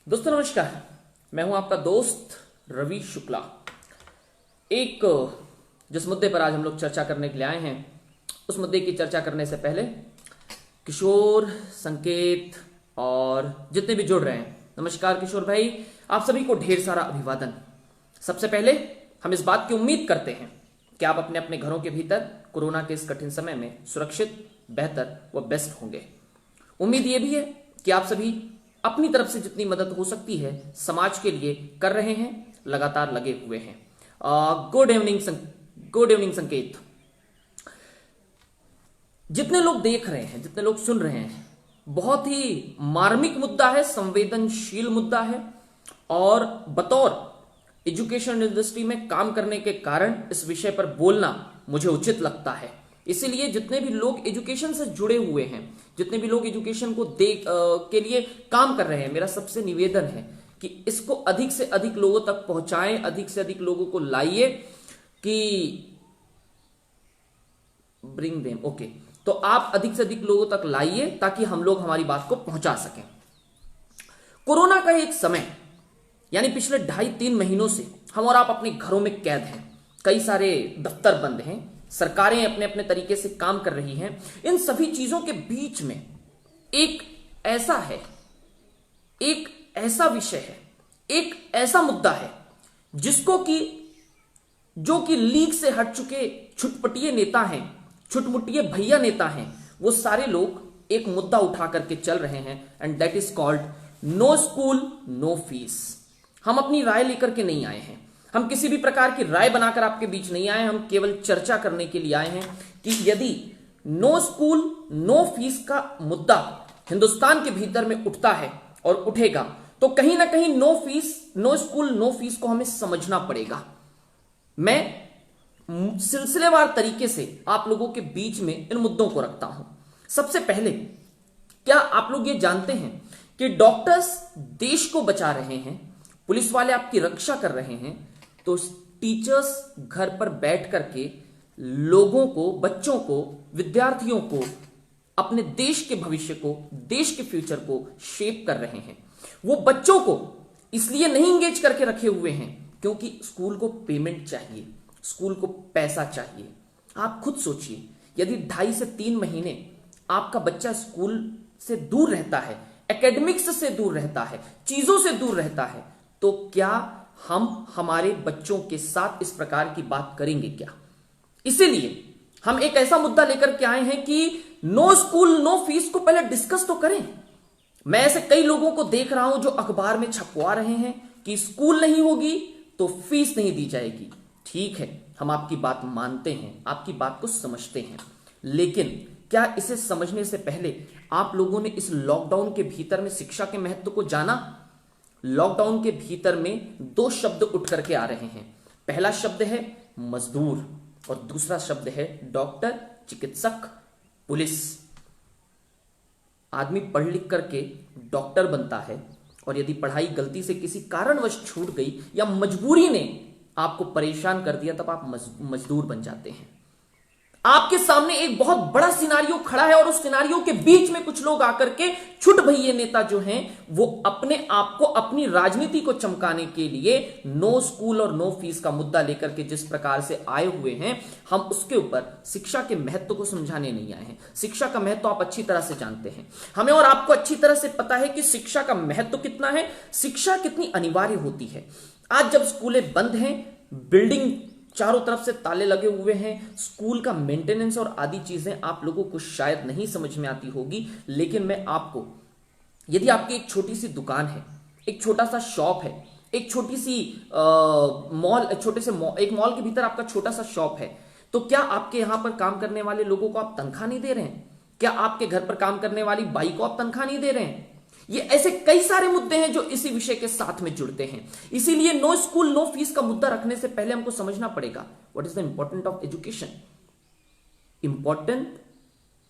दोस्तों नमस्कार। मैं हूं आपका दोस्त रवि शुक्ला। एक जिस मुद्दे पर आज हम लोग चर्चा करने के लिए आए हैं, उस मुद्दे की चर्चा करने से पहले किशोर, संकेत और जितने भी जुड़ रहे हैं, नमस्कार किशोर भाई, आप सभी को ढेर सारा अभिवादन। सबसे पहले हम इस बात की उम्मीद करते हैं कि आप अपने अपने घरों के भीतर कोरोना के इस कठिन समय में सुरक्षित, बेहतर व बेस्ट होंगे। उम्मीद यह भी है कि आप सभी अपनी तरफ से जितनी मदद हो सकती है समाज के लिए कर रहे हैं, लगातार लगे हुए हैं। गुड इवनिंग संकेत। जितने लोग देख रहे हैं, जितने लोग सुन रहे हैं, बहुत ही मार्मिक मुद्दा है, संवेदनशील मुद्दा है और बतौर एजुकेशन इंडस्ट्री में काम करने के कारण इस विषय पर बोलना मुझे उचित लगता है। इसीलिए जितने भी लोग एजुकेशन से जुड़े हुए हैं, जितने भी लोग एजुकेशन को के लिए काम कर रहे हैं, मेरा सबसे निवेदन है कि इसको अधिक से अधिक लोगों तक पहुंचाएं, अधिक से अधिक लोगों को लाइए कि ब्रिंग देम ओके। तो आप अधिक से अधिक लोगों तक लाइए ताकि हम लोग हमारी बात को पहुंचा सकें। कोरोना का एक समय यानी पिछले 2.5-3 महीनों से हम और आप अपने घरों में कैद हैं। कई सारे दफ्तर बंद हैं, सरकारें अपने अपने तरीके से काम कर रही हैं। इन सभी चीजों के बीच में एक ऐसा है, एक ऐसा विषय है, एक ऐसा मुद्दा है जिसको कि जो कि लीग से हट चुके छुटपटिए नेता हैं, छुटमुटिए भैया नेता हैं, वो सारे लोग एक मुद्दा उठा करके चल रहे हैं and that is called no school no fees. हम अपनी राय लेकर के नहीं आए हैं, हम किसी भी प्रकार की राय बनाकर आपके बीच नहीं आए, हम केवल चर्चा करने के लिए आए हैं कि यदि नो स्कूल नो फीस का मुद्दा हिंदुस्तान के भीतर में उठता है और उठेगा तो कहीं ना कहीं नो स्कूल नो फीस को हमें समझना पड़ेगा। मैं सिलसिलेवार तरीके से आप लोगों के बीच में इन मुद्दों को रखता हूं। सबसे पहले, क्या आप लोग ये जानते हैं कि डॉक्टर्स देश को बचा रहे हैं, पुलिस वाले आपकी रक्षा कर रहे हैं, तो टीचर्स घर पर बैठ करके लोगों को, बच्चों को, विद्यार्थियों को, अपने देश के भविष्य को, देश के फ्यूचर को शेप कर रहे हैं। वो बच्चों को इसलिए नहीं इंगेज करके रखे हुए हैं क्योंकि स्कूल को पेमेंट चाहिए, स्कूल को पैसा चाहिए। आप खुद सोचिए, यदि 2.5 से 3 महीने आपका बच्चा स्कूल से दूर रहता है, एकेडमिक्स से दूर रहता है, चीजों से दूर रहता है, तो क्या हम हमारे बच्चों के साथ इस प्रकार की बात करेंगे क्या? इसीलिए हम एक ऐसा मुद्दा लेकर के आए हैं कि नो स्कूल नो फीस को पहले डिस्कस तो करें। मैं ऐसे कई लोगों को देख रहा हूं जो अखबार में छपवा रहे हैं कि स्कूल नहीं होगी तो फीस नहीं दी जाएगी। ठीक है, हम आपकी बात मानते हैं, आपकी बात को समझते हैं, लेकिन क्या इसे समझने से पहले आप लोगों ने इस लॉकडाउन के भीतर में शिक्षा के महत्व को जाना? लॉकडाउन के भीतर में 2 शब्द उठ करके आ रहे हैं। पहला शब्द है मजदूर और दूसरा शब्द है डॉक्टर, चिकित्सक, पुलिस। आदमी पढ़ लिख करके डॉक्टर बनता है और यदि पढ़ाई गलती से किसी कारणवश छूट गई या मजबूरी ने आपको परेशान कर दिया, तब आप मजदूर बन जाते हैं। आपके सामने एक बहुत बड़ा सिनारियो खड़ा है और उस सिनारियो के बीच में कुछ लोग आकर के छुट भैये नेता जो हैं, वो अपने आप को, अपनी राजनीति को चमकाने के लिए नो स्कूल और नो फीस का मुद्दा लेकर के जिस प्रकार से आए हुए हैं, हम उसके ऊपर शिक्षा के महत्व को समझाने नहीं आए हैं। शिक्षा का महत्व आप अच्छी तरह से जानते हैं, हमें और आपको अच्छी तरह से पता है कि शिक्षा का महत्व कितना है, शिक्षा कितनी अनिवार्य होती है। आज जब स्कूलें बंद हैं, बिल्डिंग चारों तरफ से ताले लगे हुए हैं, स्कूल का मेंटेनेंस और आदि चीजें आप लोगों को शायद नहीं समझ में आती होगी, लेकिन मैं आपको, यदि आपकी एक छोटी सी दुकान है, एक छोटा सा शॉप है, एक छोटी सी मॉल, एक मॉल के भीतर आपका छोटा सा शॉप है, तो क्या आपके यहां पर काम करने वाले लोगों को आप तनख्वाह नहीं दे रहे हैं? क्या आपके घर पर काम करने वाली बाई को आप तनख्वाह नहीं दे रहे हैं? ये ऐसे कई सारे मुद्दे हैं जो इसी विषय के साथ में जुड़ते हैं। इसीलिए नो स्कूल नो फीस का मुद्दा रखने से पहले हमको समझना पड़ेगा what is the important of education. Important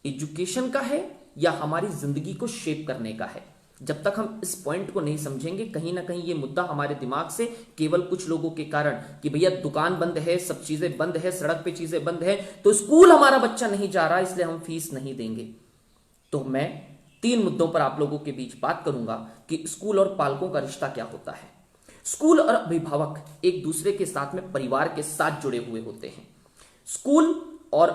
education का है या हमारी जिंदगी को शेप करने का है? जब तक हम इस पॉइंट को नहीं समझेंगे, कहीं ना कहीं ये मुद्दा हमारे दिमाग से केवल कुछ लोगों के कारण कि भैया दुकान बंद है, सब चीजें बंद है, सड़क पे चीजें बंद है, तो स्कूल हमारा बच्चा नहीं जा रहा इसलिए हम फीस नहीं देंगे। तो मैं 3 मुद्दों पर आप लोगों के बीच बात करूंगा कि स्कूल और पालकों का रिश्ता क्या होता है। स्कूल और अभिभावक एक दूसरे के साथ में परिवार के साथ जुड़े हुए होते हैं। स्कूल और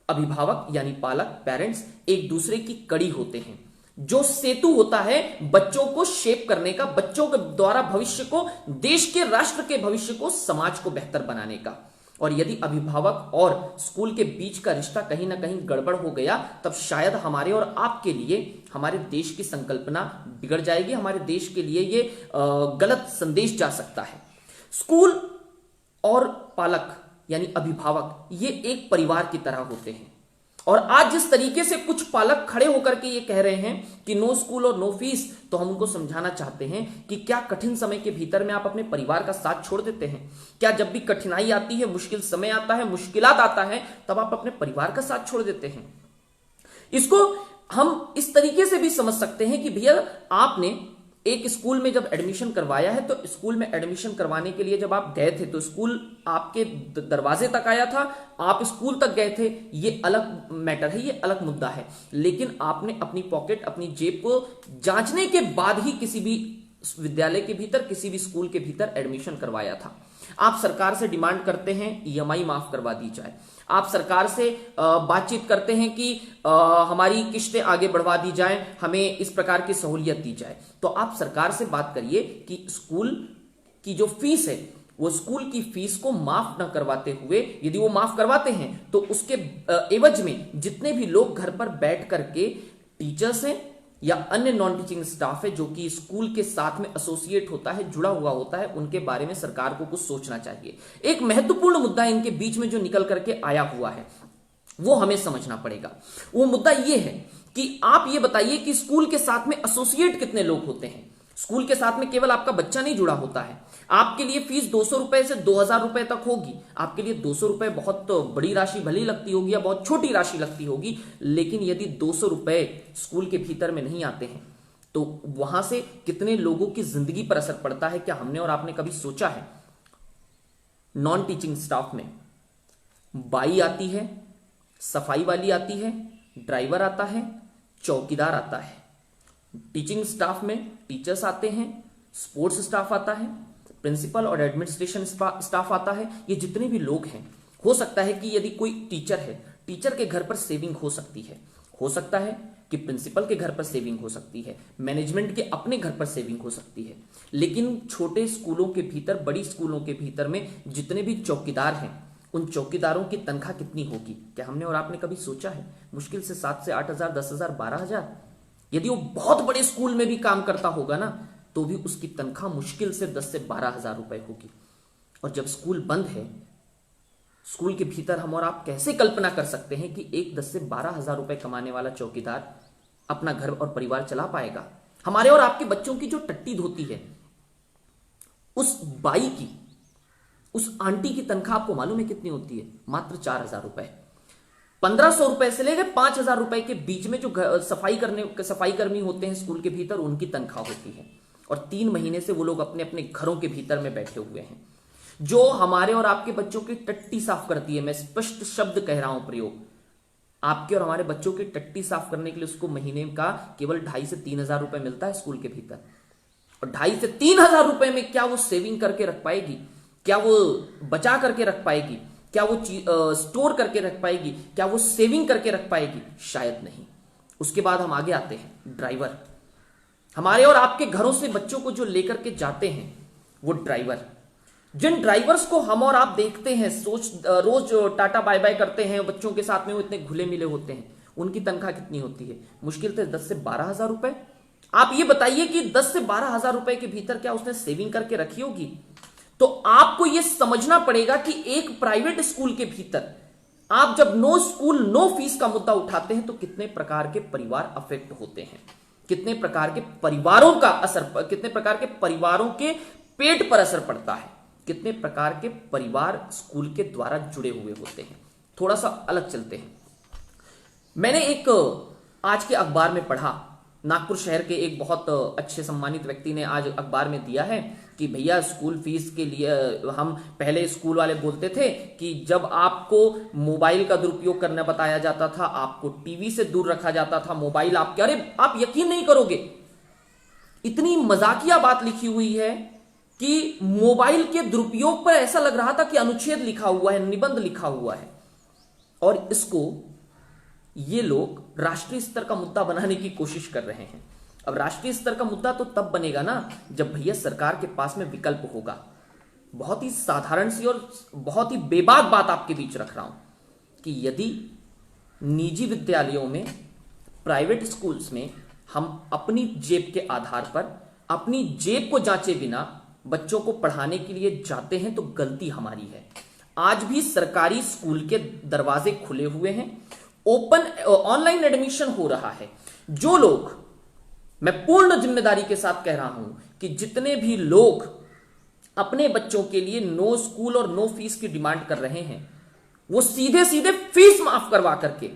अभिभावक यानी पालक पेरेंट्स एक दूसरे की कड़ी होते हैं, जो सेतु होता है बच्चों को शेप करने का, बच्चों के द्वारा भविष्य को, देश के, राष्ट्र के भविष्य को, समाज को बेहतर बनाने का। और यदि अभिभावक और स्कूल के बीच का रिश्ता कहीं ना कहीं गड़बड़ हो गया, तब शायद हमारे और आपके लिए हमारे देश की संकल्पना बिगड़ जाएगी, हमारे देश के लिए ये गलत संदेश जा सकता है। स्कूल और पालक यानी अभिभावक ये एक परिवार की तरह होते हैं। और आज जिस तरीके से कुछ पालक खड़े होकर के ये कह रहे हैं कि नो स्कूल और नो फीस, तो हम उनको समझाना चाहते हैं कि क्या कठिन समय के भीतर में आप अपने परिवार का साथ छोड़ देते हैं? क्या जब भी कठिनाई आती है, मुश्किल समय आता है, मुश्किलात आता है, तब आप अपने परिवार का साथ छोड़ देते हैं? इसको हम इस तरीके से भी समझ सकते हैं कि भैया आपने एक स्कूल में जब एडमिशन करवाया है, तो स्कूल में एडमिशन करवाने के लिए जब आप गए थे तो स्कूल आपके दरवाजे तक आया था, आप स्कूल तक गए थे, ये अलग मैटर है, ये अलग मुद्दा है। लेकिन आपने अपनी पॉकेट, अपनी जेब को जांचने के बाद ही किसी भी विद्यालय के भीतर, किसी भी स्कूल के भीतर एडमिशन करवाया था। आप सरकार से डिमांड करते हैं ईएमआई माफ करवा दी जाए, आप सरकार से बातचीत करते हैं कि हमारी किस्तें आगे बढ़वा दी जाए, हमें इस प्रकार की सहूलियत दी जाए। तो आप सरकार से बात करिए कि स्कूल की जो फीस है, वो स्कूल की फीस को माफ न करवाते हुए, यदि वो माफ करवाते हैं तो उसके एवज में जितने भी लोग घर पर बैठ करके टीचर्स हैं या अन्य नॉन टीचिंग स्टाफ है जो कि स्कूल के साथ में एसोसिएट होता है, जुड़ा हुआ होता है, उनके बारे में सरकार को कुछ सोचना चाहिए। एक महत्वपूर्ण मुद्दा इनके बीच में जो निकल करके आया हुआ है वो हमें समझना पड़ेगा। वो मुद्दा ये है कि आप ये बताइए कि स्कूल के साथ में एसोसिएट कितने लोग होते हैं? स्कूल के साथ में केवल आपका बच्चा नहीं जुड़ा होता है। आपके लिए फीस 200 रुपए से 2000 रुपए तक होगी। आपके लिए 200 रुपए बहुत बड़ी राशि भली लगती होगी या बहुत छोटी राशि लगती होगी, लेकिन यदि 200 रुपए स्कूल के भीतर में नहीं आते हैं तो वहां से कितने लोगों की जिंदगी पर असर पड़ता है, क्या हमने और आपने कभी सोचा है? नॉन टीचिंग स्टाफ में बाई आती है, सफाई वाली आती है, ड्राइवर आता है, चौकीदार आता है। टीचिंग स्टाफ में टीचर्स आते हैं, स्पोर्ट्स स्टाफ आता है, प्रिंसिपल और एडमिनिस्ट्रेशन स्टाफ आता है। ये जितने भी लोग हैं, हो सकता है कि यदि कोई टीचर है, टीचर के घर पर सेविंग हो सकती है, हो सकता है कि प्रिंसिपल के घर पर सेविंग हो सकती है, मैनेजमेंट के अपने घर पर सेविंग हो सकती है। लेकिन छोटे स्कूलों के भीतर, बड़ी स्कूलों के भीतर में जितने भी चौकीदार हैं, उन चौकीदारों की तनख्वाह कितनी होगी? क्या हमने और आपने कभी सोचा है? मुश्किल से 7 से 8,000, 10,000, 12,000। यदि वो बहुत बड़े स्कूल में भी काम करता होगा ना, तो भी उसकी तनख्वाह मुश्किल से 10 से 12,000 रुपए होगी। और जब स्कूल बंद है, स्कूल के भीतर हम और आप कैसे कल्पना कर सकते हैं कि एक 10 से 12,000 रुपए कमाने वाला चौकीदार अपना घर और परिवार चला पाएगा? हमारे और आपके बच्चों की जो टट्टी धोती है, उस बाई की, उस आंटी की तनख्वाह आपको मालूम है कितनी होती है? मात्र 4,000 रुपए। 1,500 रुपए से लेकर 5,000 रुपए के बीच में जो सफाई कर्मी होते हैं स्कूल के भीतर, उनकी तनख्वाह होती है। और 3 महीने से वो लोग अपने अपने घरों के भीतर में बैठे हुए हैं। जो हमारे और आपके बच्चों की टट्टी साफ करती है, मैं स्पष्ट शब्द कह रहा हूं प्रयोग, आपके और हमारे बच्चों की टट्टी साफ करने के लिए उसको महीने का केवल 2,500 से 3,000 रुपए मिलता है स्कूल के भीतर। और 2,500 से 3,000 रुपए में क्या वो सेविंग करके रख पाएगी? क्या वो बचा करके रख पाएगी? क्या वो स्टोर करके रख पाएगी? क्या वो सेविंग करके रख पाएगी? शायद नहीं। उसके बाद हम आगे आते हैं, ड्राइवर। हमारे और आपके घरों से बच्चों को जो लेकर के जाते हैं वो ड्राइवर, जिन ड्राइवर्स को हम और आप देखते हैं, रोज टाटा बाय बाय करते हैं बच्चों के साथ में, वो इतने घुले मिले होते हैं, उनकी तनख्वाह कितनी होती है? मुश्किल से 10 से 12,000 रुपए। आप ये बताइए कि 10 से 12,000 रुपए के भीतर क्या उसने सेविंग करके रखी होगी? तो आपको यह समझना पड़ेगा कि एक प्राइवेट स्कूल के भीतर आप जब नो स्कूल नो फीस का मुद्दा उठाते हैं तो कितने प्रकार के परिवार अफेक्ट होते हैं, कितने प्रकार के परिवारों का असर, कितने प्रकार के परिवारों के पेट पर असर पड़ता है, कितने प्रकार के परिवार स्कूल के द्वारा जुड़े हुए होते हैं। थोड़ा सा अलग चलते हैं। मैंने एक आज के अखबार में पढ़ा नागपुर शहर के एक बहुत अच्छे सम्मानित व्यक्ति ने आज अखबार में दिया है कि भैया स्कूल फीस के लिए हम पहले स्कूल वाले बोलते थे कि जब आपको मोबाइल का दुरुपयोग करना बताया जाता था, आपको टीवी से दूर रखा जाता था, मोबाइल आपके, अरे आप यकीन नहीं करोगे, इतनी मजाकिया बात लिखी हुई है कि मोबाइल के दुरुपयोग पर ऐसा लग रहा था कि अनुच्छेद लिखा हुआ है, निबंध लिखा हुआ है। और इसको ये लोग राष्ट्रीय स्तर का मुद्दा बनाने की कोशिश कर रहे हैं। अब राष्ट्रीय स्तर का मुद्दा तो तब बनेगा ना जब भैया सरकार के पास में विकल्प होगा। बहुत ही साधारण सी और बहुत ही बेबाक बात आपके बीच रख रहा हूं कि यदि निजी विद्यालयों में, प्राइवेट स्कूल्स में हम अपनी जेब के आधार पर, अपनी जेब को जांचे बिना बच्चों को पढ़ाने के लिए जाते हैं तो गलती हमारी है। आज भी सरकारी स्कूल के दरवाजे खुले हुए हैं, ओपन ऑनलाइन एडमिशन हो रहा है। जो लोग, मैं पूर्ण जिम्मेदारी के साथ कह रहा हूं कि जितने भी लोग अपने बच्चों के लिए नो स्कूल और नो फीस की डिमांड कर रहे हैं, वो सीधे सीधे फीस माफ करवा करके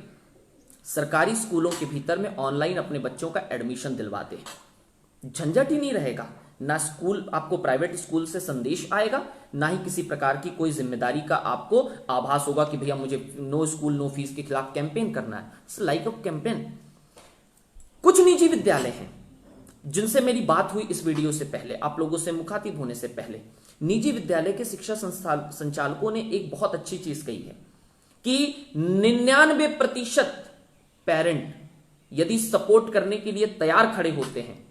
सरकारी स्कूलों के भीतर में ऑनलाइन अपने बच्चों का एडमिशन दिलवाते हैं। झंझट ही नहीं रहेगा, ना स्कूल आपको प्राइवेट स्कूल से संदेश आएगा, ना ही किसी प्रकार की कोई जिम्मेदारी का आपको आभास होगा कि भैया मुझे नो स्कूल नो फीस के खिलाफ कैंपेन करना है। It's like a campaign. कुछ निजी विद्यालय हैं जिनसे मेरी बात हुई इस वीडियो से पहले, आप लोगों से मुखातिब होने से पहले। निजी विद्यालय के शिक्षा संचालकों ने एक बहुत अच्छी चीज कही है कि 99% पेरेंट यदि सपोर्ट करने के लिए तैयार खड़े होते हैं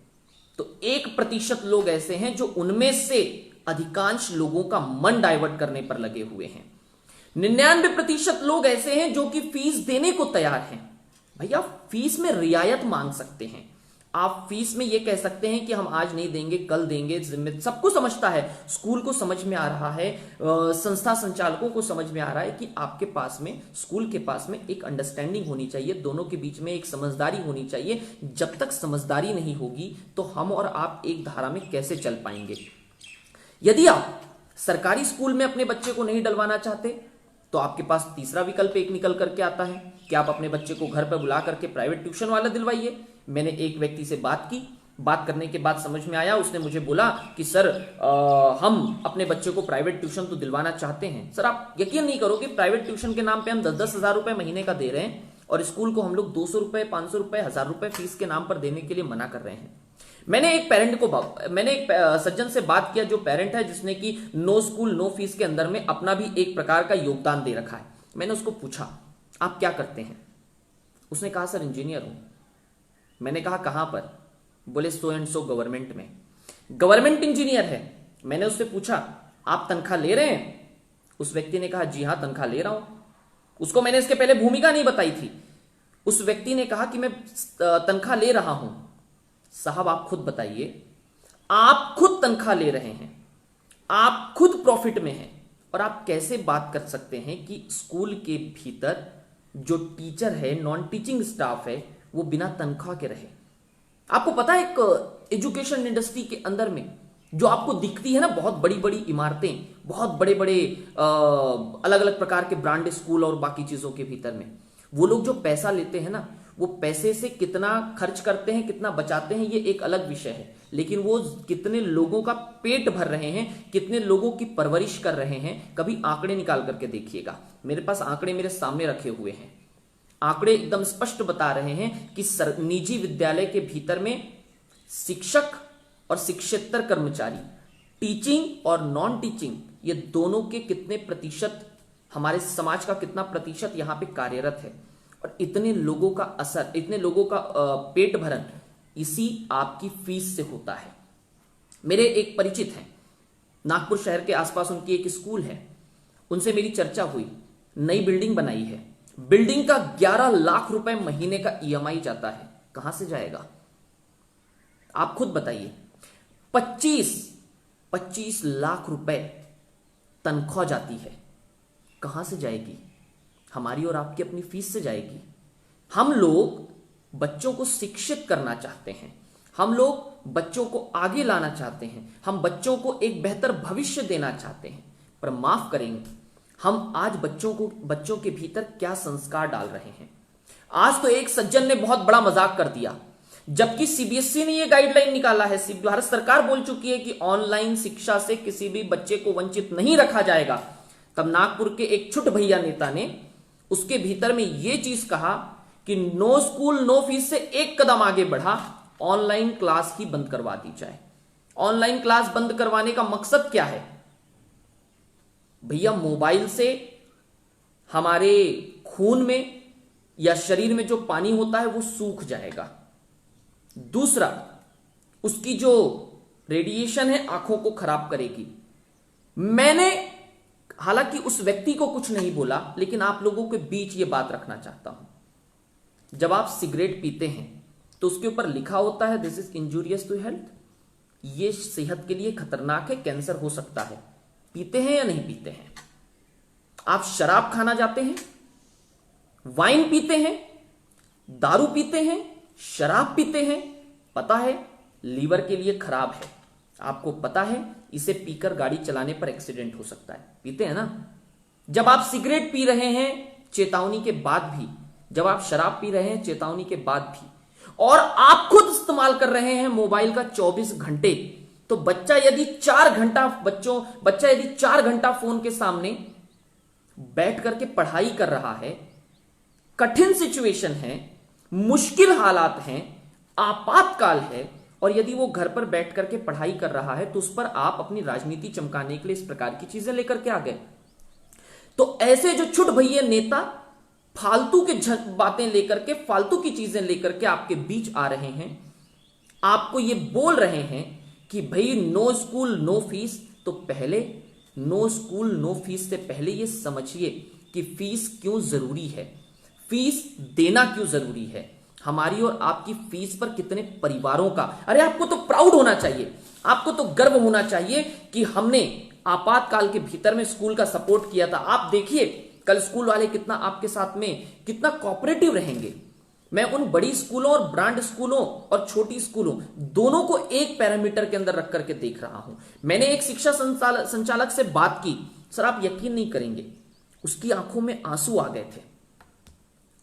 तो 1% लोग ऐसे हैं जो उनमें से अधिकांश लोगों का मन डाइवर्ट करने पर लगे हुए हैं। 99% लोग ऐसे हैं जो कि फीस देने को तैयार हैं। भैया फीस में रियायत मांग सकते हैं, आप फीस में यह कह सकते हैं कि हम आज नहीं देंगे, कल देंगे, सबको समझता है, स्कूल को समझ में आ रहा है, संस्था संचालकों को समझ में आ रहा है कि आपके पास में, स्कूल के पास में एक अंडरस्टैंडिंग होनी चाहिए, दोनों के बीच में एक समझदारी होनी चाहिए। जब तक समझदारी नहीं होगी तो हम और आप एक धारा में कैसे चल पाएंगे। यदि आप सरकारी स्कूल में अपने बच्चे को नहीं डलवाना चाहते तो आपके पास तीसरा विकल्प एक निकल करके आता है कि आप अपने बच्चे को घर पर बुला करके प्राइवेट ट्यूशन वाला दिलवाइए। मैंने एक व्यक्ति से बात की, बात करने के बाद समझ में आया, उसने मुझे बोला कि सर हम अपने बच्चे को प्राइवेट ट्यूशन तो दिलवाना चाहते हैं। सर आप यकीन नहीं करोगे, प्राइवेट ट्यूशन के नाम पे हम 10-10 हजार रुपए महीने का दे रहे हैं और स्कूल को हम लोग 200 रुपए, 500 रुपए, 1000 रुपए फीस के नाम पर देने के लिए मना कर रहे हैं। मैंने एक सज्जन से बात किया जो पेरेंट है, जिसने कि नो स्कूल नो फीस के अंदर में अपना भी एक प्रकार का योगदान दे रखा है। मैंने उसको पूछा आप क्या करते हैं? उसने कहा सर इंजीनियर हूं। मैंने कहा कहां पर? बोले सो एंड सो गवर्नमेंट में। गवर्नमेंट इंजीनियर है। मैंने उससे पूछा आप तनख्वाह ले रहे हैं? उस व्यक्ति ने कहा जी हां तनख्वाह ले रहा हूं। उसको मैंने इसके पहले भूमिका नहीं बताई थी। उस व्यक्ति ने कहा कि मैं तनख्वाह ले रहा हूं। साहब आप खुद बताइए, आप खुद तनख्वाह ले रहे हैं, आप खुद प्रॉफिट में हैं और आप कैसे बात कर सकते हैं कि स्कूल के भीतर जो टीचर है, नॉन टीचिंग स्टाफ है, वो बिना तनख्वाह के रहे? आपको पता है एक एजुकेशन इंडस्ट्री के अंदर में जो आपको दिखती है ना, बहुत बड़ी बड़ी इमारतें, बहुत बड़े बड़े अलग अलग प्रकार के ब्रांड स्कूल और बाकी चीजों के भीतर में वो लोग जो पैसा लेते हैं ना, वो पैसे से कितना खर्च करते हैं, कितना बचाते हैं, ये एक अलग विषय है। लेकिन वो कितने लोगों का पेट भर रहे हैं, कितने लोगों की परवरिश कर रहे हैं, कभी आंकड़े निकाल करके देखिएगा। मेरे पास आंकड़े मेरे सामने रखे हुए हैं। आंकड़े एकदम स्पष्ट बता रहे हैं कि निजी विद्यालय के भीतर में शिक्षक और शिक्षेतर कर्मचारी, टीचिंग और नॉन टीचिंग, ये दोनों के कितने प्रतिशत, हमारे समाज का कितना प्रतिशत यहां पे कार्यरत है। और इतने लोगों का असर, इतने लोगों का पेट भरण इसी आपकी फीस से होता है। मेरे एक परिचित हैं, नागपुर शहर के आसपास उनकी एक स्कूल है, उनसे मेरी चर्चा हुई। नई बिल्डिंग बनाई है, बिल्डिंग का 11 लाख रुपए महीने का ईएमआई जाता है। कहां से जाएगा आप खुद बताइए। 25 लाख रुपए तनख्वाह जाती है, कहां से जाएगी? हमारी और आपकी अपनी फीस से जाएगी। हम लोग बच्चों को शिक्षित करना चाहते हैं, हम लोग बच्चों को आगे लाना चाहते हैं, हम बच्चों को एक बेहतर भविष्य देना चाहते हैं, पर माफ करेंगे, हम आज बच्चों के भीतर क्या संस्कार डाल रहे हैं। आज तो एक सज्जन ने बहुत बड़ा मजाक कर दिया जबकि सीबीएसई ने यह गाइडलाइन निकाला है, भारत सरकार बोल चुकी है कि ऑनलाइन शिक्षा से किसी भी बच्चे को वंचित नहीं रखा जाएगा। तब नागपुर के एक छुट भैया नेता ने उसके भीतर में यह चीज कहा कि नो स्कूल नो फीस से एक कदम आगे बढ़ा, ऑनलाइन क्लास ही बंद करवा दी जाए। ऑनलाइन क्लास बंद करवाने का मकसद क्या है भैया? मोबाइल से हमारे खून में या शरीर में जो पानी होता है वो सूख जाएगा। दूसरा, उसकी जो रेडिएशन है आंखों को खराब करेगी। मैंने हालांकि उस व्यक्ति को कुछ नहीं बोला, लेकिन आप लोगों के बीच ये बात रखना चाहता हूं। जब आप सिगरेट पीते हैं तो उसके ऊपर लिखा होता है this is injurious to health, ये सेहत के लिए खतरनाक है, कैंसर हो सकता है। पीते हैं या नहीं पीते हैं? आप शराब खाना जाते हैं, वाइन पीते हैं, दारू पीते हैं, शराब पीते हैं, पता है लीवर के लिए खराब है, आपको पता है इसे पीकर गाड़ी चलाने पर एक्सीडेंट हो सकता है, पीते हैं ना? जब आप सिगरेट पी रहे हैं चेतावनी के बाद भी, जब आप शराब पी रहे हैं चेतावनी के बाद भी, और आप खुद इस्तेमाल कर रहे हैं मोबाइल का 24 घंटे, तो बच्चा यदि 4 घंटा फोन के सामने बैठ करके पढ़ाई कर रहा है, कठिन सिचुएशन है, मुश्किल हालात हैं, आपातकाल है, और यदि वो घर पर बैठ करके पढ़ाई कर रहा है तो उस पर आप अपनी राजनीति चमकाने के लिए इस प्रकार की चीजें लेकर के आ गए। तो ऐसे जो छुट भैया नेता फालतू के बातें लेकर के, फालतू की चीजें लेकर के आपके बीच आ रहे हैं, आपको ये बोल रहे हैं कि भाई नो स्कूल नो फीस, तो पहले नो स्कूल नो फीस से पहले ये समझिए कि फीस क्यों जरूरी है, फीस देना क्यों जरूरी है। हमारी और आपकी फीस पर कितने परिवारों का, अरे आपको तो प्राउड होना चाहिए, आपको तो गर्व होना चाहिए कि हमने आपातकाल के भीतर में स्कूल का सपोर्ट किया था। आप देखिए कल स्कूल वाले कितना आपके साथ में कितना कोऑपरेटिव रहेंगे। मैं उन बड़ी स्कूलों और ब्रांड स्कूलों और छोटी स्कूलों दोनों को एक पैरामीटर के अंदर रख करके देख रहा हूं। मैंने एक शिक्षा संचालक से बात की, सर आप यकीन नहीं करेंगे, उसकी आंखों में आंसू आ गए थे।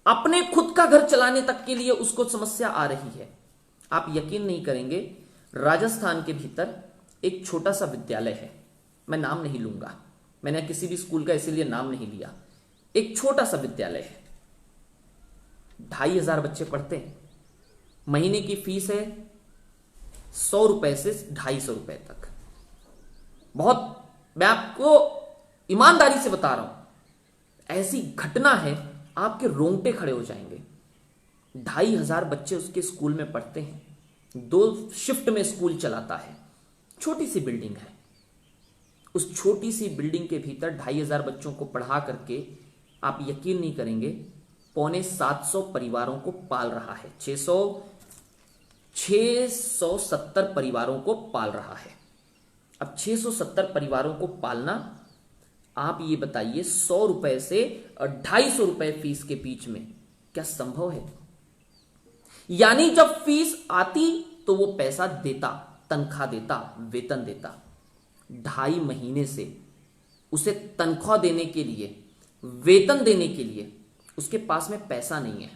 अपने खुद का घर चलाने तक के लिए उसको समस्या आ रही है। आप यकीन नहीं करेंगे, राजस्थान के भीतर एक छोटा सा विद्यालय है, मैं नाम नहीं लूंगा, मैंने किसी भी स्कूल का इसीलिए नाम नहीं लिया, एक छोटा सा विद्यालय है, 2,500 बच्चे पढ़ते हैं, महीने की फीस है 100 रुपए से 250 रुपए तक। बहुत, मैं आपको ईमानदारी से बता रहा हूं, ऐसी घटना है आपके रोंगटे खड़े हो जाएंगे। 2,500 बच्चे उसके स्कूल में पढ़ते हैं, 2 शिफ्ट में स्कूल चलाता है, छोटी सी बिल्डिंग है। उस छोटी सी बिल्डिंग के भीतर 2,500 बच्चों को पढ़ा करके आप यकीन नहीं करेंगे, 750 परिवारों को पाल रहा है, 670 परिवारों को पाल रहा है। अब 670 परिवारों को पालना, आप ये बताइए 100 रुपए से 250 रुपए फीस के बीच में क्या संभव है? यानी जब फीस आती तो वो पैसा देता, तनख्वाह देता, वेतन देता। 2.5 महीने से उसे तनख्वाह देने के लिए, वेतन देने के लिए उसके पास में पैसा नहीं है।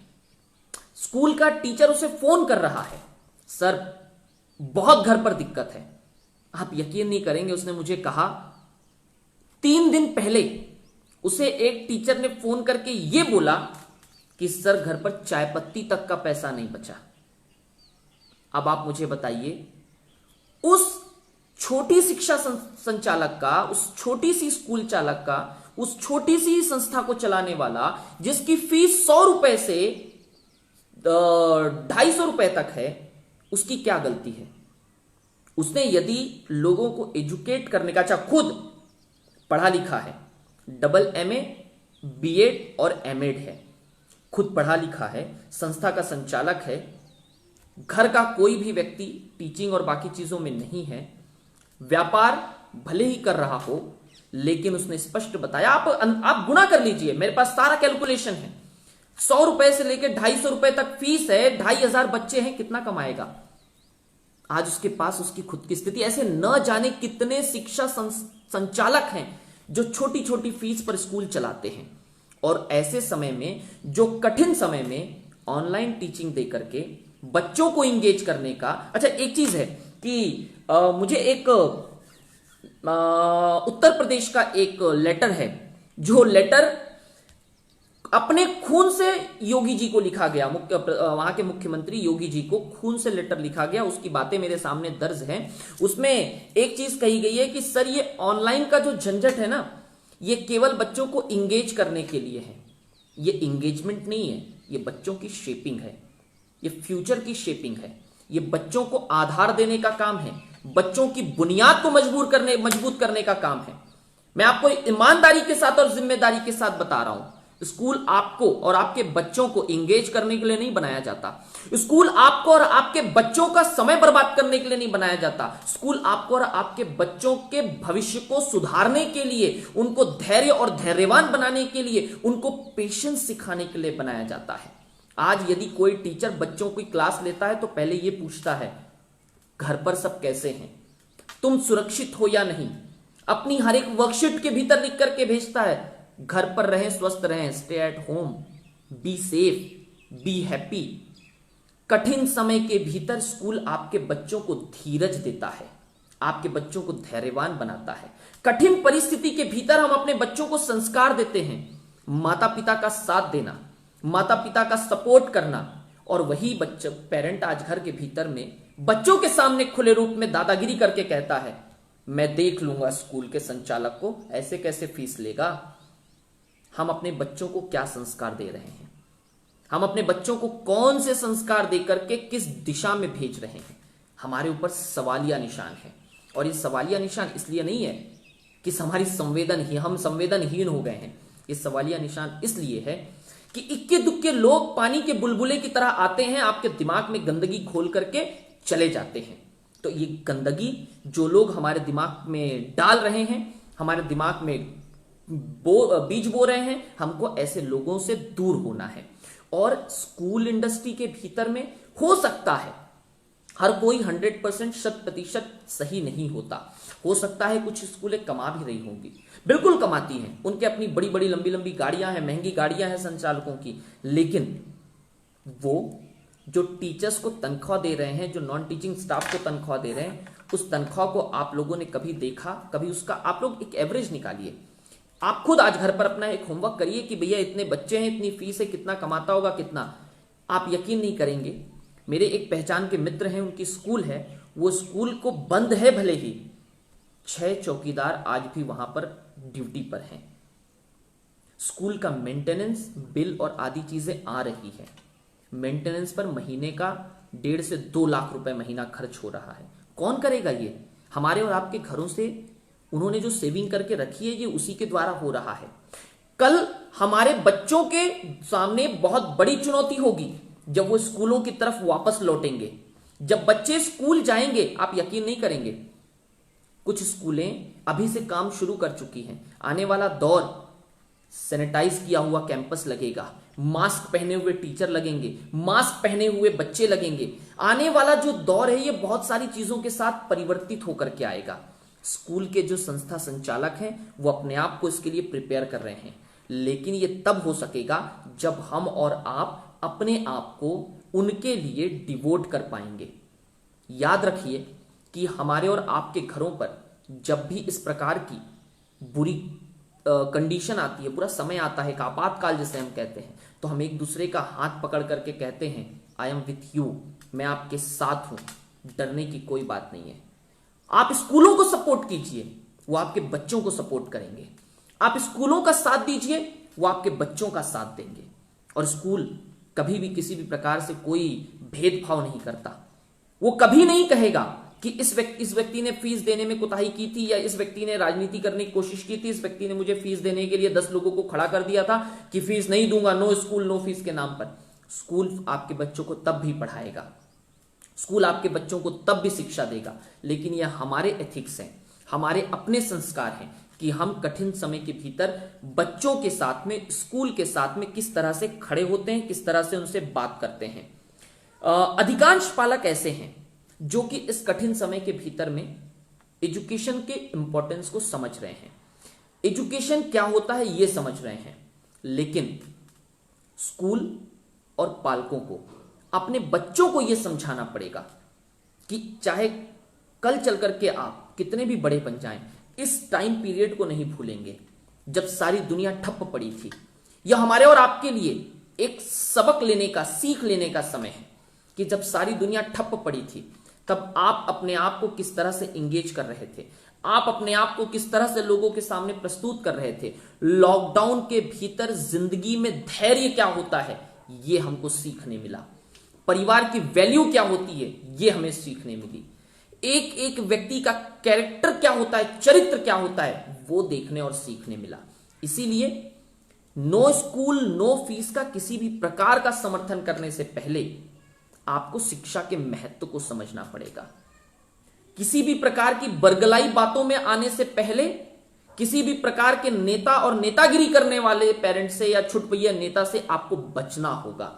स्कूल का टीचर उसे फोन कर रहा है, सर बहुत घर पर दिक्कत है। आप यकीन नहीं करेंगे, उसने मुझे कहा 3 दिन पहले उसे एक टीचर ने फोन करके यह बोला कि सर घर पर चाय पत्ती तक का पैसा नहीं बचा। अब आप मुझे बताइए, उस छोटी शिक्षा संचालक का, उस छोटी सी स्कूल चालक का, उस छोटी सी संस्था को चलाने वाला जिसकी फीस 100 रुपए से 250 रुपए तक है, उसकी क्या गलती है? उसने यदि लोगों को एजुकेट करने का, अच्छा खुद पढ़ा लिखा है, डबल MA, B.Ed और M.Ed है, खुद पढ़ा लिखा है, संस्था का संचालक है, घर का कोई भी व्यक्ति टीचिंग और बाकी चीजों में नहीं है, व्यापार भले ही कर रहा हो, लेकिन उसने स्पष्ट बताया, आप गुणा कर लीजिए, मेरे पास सारा कैलकुलेशन है, 100 रुपए से लेकर 250 रुपए तक फीस है, 2,500 बच्चे हैं, कितना कमाएगा? आज उसके पास उसकी खुद की स्थिति, ऐसे न जाने कितने शिक्षा संचालक हैं जो छोटी छोटी फीस पर स्कूल चलाते हैं। और ऐसे समय में, जो कठिन समय में ऑनलाइन टीचिंग दे करके बच्चों को इंगेज करने का। अच्छा, एक चीज है कि मुझे एक उत्तर प्रदेश का एक लेटर है, जो लेटर अपने खून से योगी जी को लिखा गया, वहां के मुख्यमंत्री योगी जी को खून से लेटर लिखा गया, उसकी बातें मेरे सामने दर्ज हैं। उसमें एक चीज कही गई है कि सर ये ऑनलाइन का जो झंझट है ना, ये केवल बच्चों को इंगेज करने के लिए है। ये इंगेजमेंट नहीं है, ये बच्चों की शेपिंग है, ये फ्यूचर की शेपिंग है, ये बच्चों को आधार देने का काम है, बच्चों की बुनियाद को मजबूत करने का काम है। मैं आपको ईमानदारी के साथ और जिम्मेदारी के साथ बता रहा हूं, स्कूल आपको और आपके बच्चों को इंगेज करने के लिए नहीं बनाया जाता। स्कूल आपको और आपके बच्चों का समय बर्बाद करने के लिए नहीं बनाया जाता। स्कूल आपको और आपके बच्चों के भविष्य को सुधारने के लिए, उनको धैर्य और धैर्यवान बनाने के लिए, उनको पेशेंस सिखाने के लिए बनाया जाता है। आज यदि कोई टीचर बच्चों की क्लास लेता है तो पहले यह पूछता है, घर पर सब कैसे हैं, तुम सुरक्षित हो या नहीं। अपनी हर एक वर्कशीट के भीतर लिख करके भेजता है, घर पर रहें, स्वस्थ रहें, stay at home, be safe, be happy. कठिन समय के भीतर स्कूल आपके बच्चों को धीरज देता है, आपके बच्चों को धैर्यवान बनाता है। कठिन परिस्थिति के भीतर हम अपने बच्चों को संस्कार देते हैं, माता पिता का साथ देना, माता पिता का सपोर्ट करना। और वही बच्चा पेरेंट आज घर के भीतर में बच्चों के सामने खुले रूप में दादागिरी करके कहता है, मैं देख लूंगा स्कूल के संचालक को, ऐसे कैसे फीस लेगा। हम अपने बच्चों को क्या संस्कार दे रहे हैं, हम अपने बच्चों को कौन से संस्कार देकर के किस दिशा में भेज रहे हैं, हमारे ऊपर सवालिया निशान है। और ये सवालिया निशान इसलिए नहीं है कि हम संवेदनहीन हो गए हैं, ये सवालिया निशान इसलिए है कि इक्के दुक्के लोग पानी के बुलबुले की तरह आते हैं, आपके दिमाग में गंदगी खोल करके चले जाते हैं। तो ये गंदगी जो लोग हमारे दिमाग में डाल रहे हैं, हमारे दिमाग में बीज बो रहे हैं, हमको ऐसे लोगों से दूर होना है। और स्कूल इंडस्ट्री के भीतर में हो सकता है हर कोई 100% 100% सही नहीं होता। हो सकता है कुछ स्कूलें कमा भी रही होंगी, बिल्कुल कमाती हैं, उनके अपनी बड़ी बड़ी लंबी लंबी गाड़ियां हैं, महंगी गाड़ियां हैं संचालकों की। लेकिन वो जो टीचर्स को तनख्वाह दे रहे हैं, जो नॉन टीचिंग स्टाफ को तनख्वाह दे रहे हैं, उस तनख्वाह को आप लोगों ने कभी देखा, कभी उसका आप लोग एक एवरेज निकालिए। आप खुद आज घर पर अपना एक होमवर्क करिए कि भैया इतने बच्चे हैं, इतनी फीस है, कितना कमाता होगा, कितना। आप यकीन नहीं करेंगे, मेरे एक पहचान के मित्र हैं, उनकी स्कूल है, वो स्कूल को बंद है भले ही, 6 चौकीदार आज भी वहां पर ड्यूटी पर हैं। स्कूल का मेंटेनेंस, बिल और आदि चीजें आ रही है। मेंटेनेंस पर महीने का 1.5 से 2 लाख रुपए महीना खर्च हो रहा है। कौन करेगा ये? हमारे और आपके घरों से उन्होंने जो सेविंग करके रखी है, ये उसी के द्वारा हो रहा है। कल हमारे बच्चों के सामने बहुत बड़ी चुनौती होगी जब वो स्कूलों की तरफ वापस लौटेंगे। जब बच्चे स्कूल जाएंगे, आप यकीन नहीं करेंगे, कुछ स्कूलें अभी से काम शुरू कर चुकी हैं। आने वाला दौर सैनिटाइज किया हुआ कैंपस लगेगा, मास्क पहने हुए टीचर लगेंगे, मास्क पहने हुए बच्चे लगेंगे। आने वाला जो दौर है, ये बहुत सारी चीजों के साथ परिवर्तित होकर के आएगा। स्कूल के जो संस्था संचालक हैं, वो अपने आप को इसके लिए प्रिपेयर कर रहे हैं। लेकिन ये तब हो सकेगा जब हम और आप अपने आप को उनके लिए डिवोट कर पाएंगे। याद रखिए कि हमारे और आपके घरों पर जब भी इस प्रकार की बुरी कंडीशन आती है, बुरा समय आता है, आपातकाल जिसे हम कहते हैं, तो हम एक दूसरे का हाथ पकड़ करके कहते हैं, आई एम विथ यू, मैं आपके साथ हूं, डरने की कोई बात नहीं है। आप स्कूलों को सपोर्ट कीजिए, वो आपके बच्चों को सपोर्ट करेंगे। आप स्कूलों का साथ दीजिए, वो आपके बच्चों का साथ देंगे। और स्कूल कभी भी किसी भी प्रकार से कोई भेदभाव नहीं करता। वो कभी नहीं कहेगा कि इस व्यक्ति ने फीस देने में कुताही की थी, या इस व्यक्ति ने राजनीति करने की कोशिश की थी, इस व्यक्ति ने मुझे फीस देने के लिए 10 लोगों को खड़ा कर दिया था कि फीस नहीं दूंगा, नो स्कूल नो फीस के नाम पर। स्कूल आपके बच्चों को तब भी पढ़ाएगा, स्कूल आपके बच्चों को तब भी शिक्षा देगा। लेकिन यह हमारे एथिक्स हैं, हमारे अपने संस्कार हैं कि हम कठिन समय के भीतर बच्चों के साथ में, स्कूल के साथ में किस तरह से खड़े होते हैं, किस तरह से उनसे बात करते हैं। अधिकांश पालक ऐसे हैं जो कि इस कठिन समय के भीतर में एजुकेशन के इंपॉर्टेंस को समझ रहे हैं, एजुकेशन क्या होता है ये समझ रहे हैं। लेकिन स्कूल और पालकों को अपने बच्चों को यह समझाना पड़ेगा कि चाहे कल चल करके आप कितने भी बड़े बन जाएं, इस टाइम पीरियड को नहीं भूलेंगे जब सारी दुनिया ठप पड़ी थी। यह हमारे और आपके लिए एक सबक लेने का, सीख लेने का समय है कि जब सारी दुनिया ठप पड़ी थी तब आप अपने आप को किस तरह से इंगेज कर रहे थे, आप अपने आप को किस तरह से लोगों के सामने प्रस्तुत कर रहे थे। लॉकडाउन के भीतर जिंदगी में धैर्य क्या होता है यह हमको सीखने मिला, परिवार की वैल्यू क्या होती है यह हमें सीखने मिली, एक एक व्यक्ति का कैरेक्टर क्या होता है, चरित्र क्या होता है, वो देखने और सीखने मिला। इसीलिए नो स्कूल नो फीस का किसी भी प्रकार का समर्थन करने से पहले आपको शिक्षा के महत्व को समझना पड़ेगा। किसी भी प्रकार की बरगलाई बातों में आने से पहले, किसी भी प्रकार के नेता और नेतागिरी करने वाले पेरेंट्स से या छुटपैया नेता से आपको बचना होगा।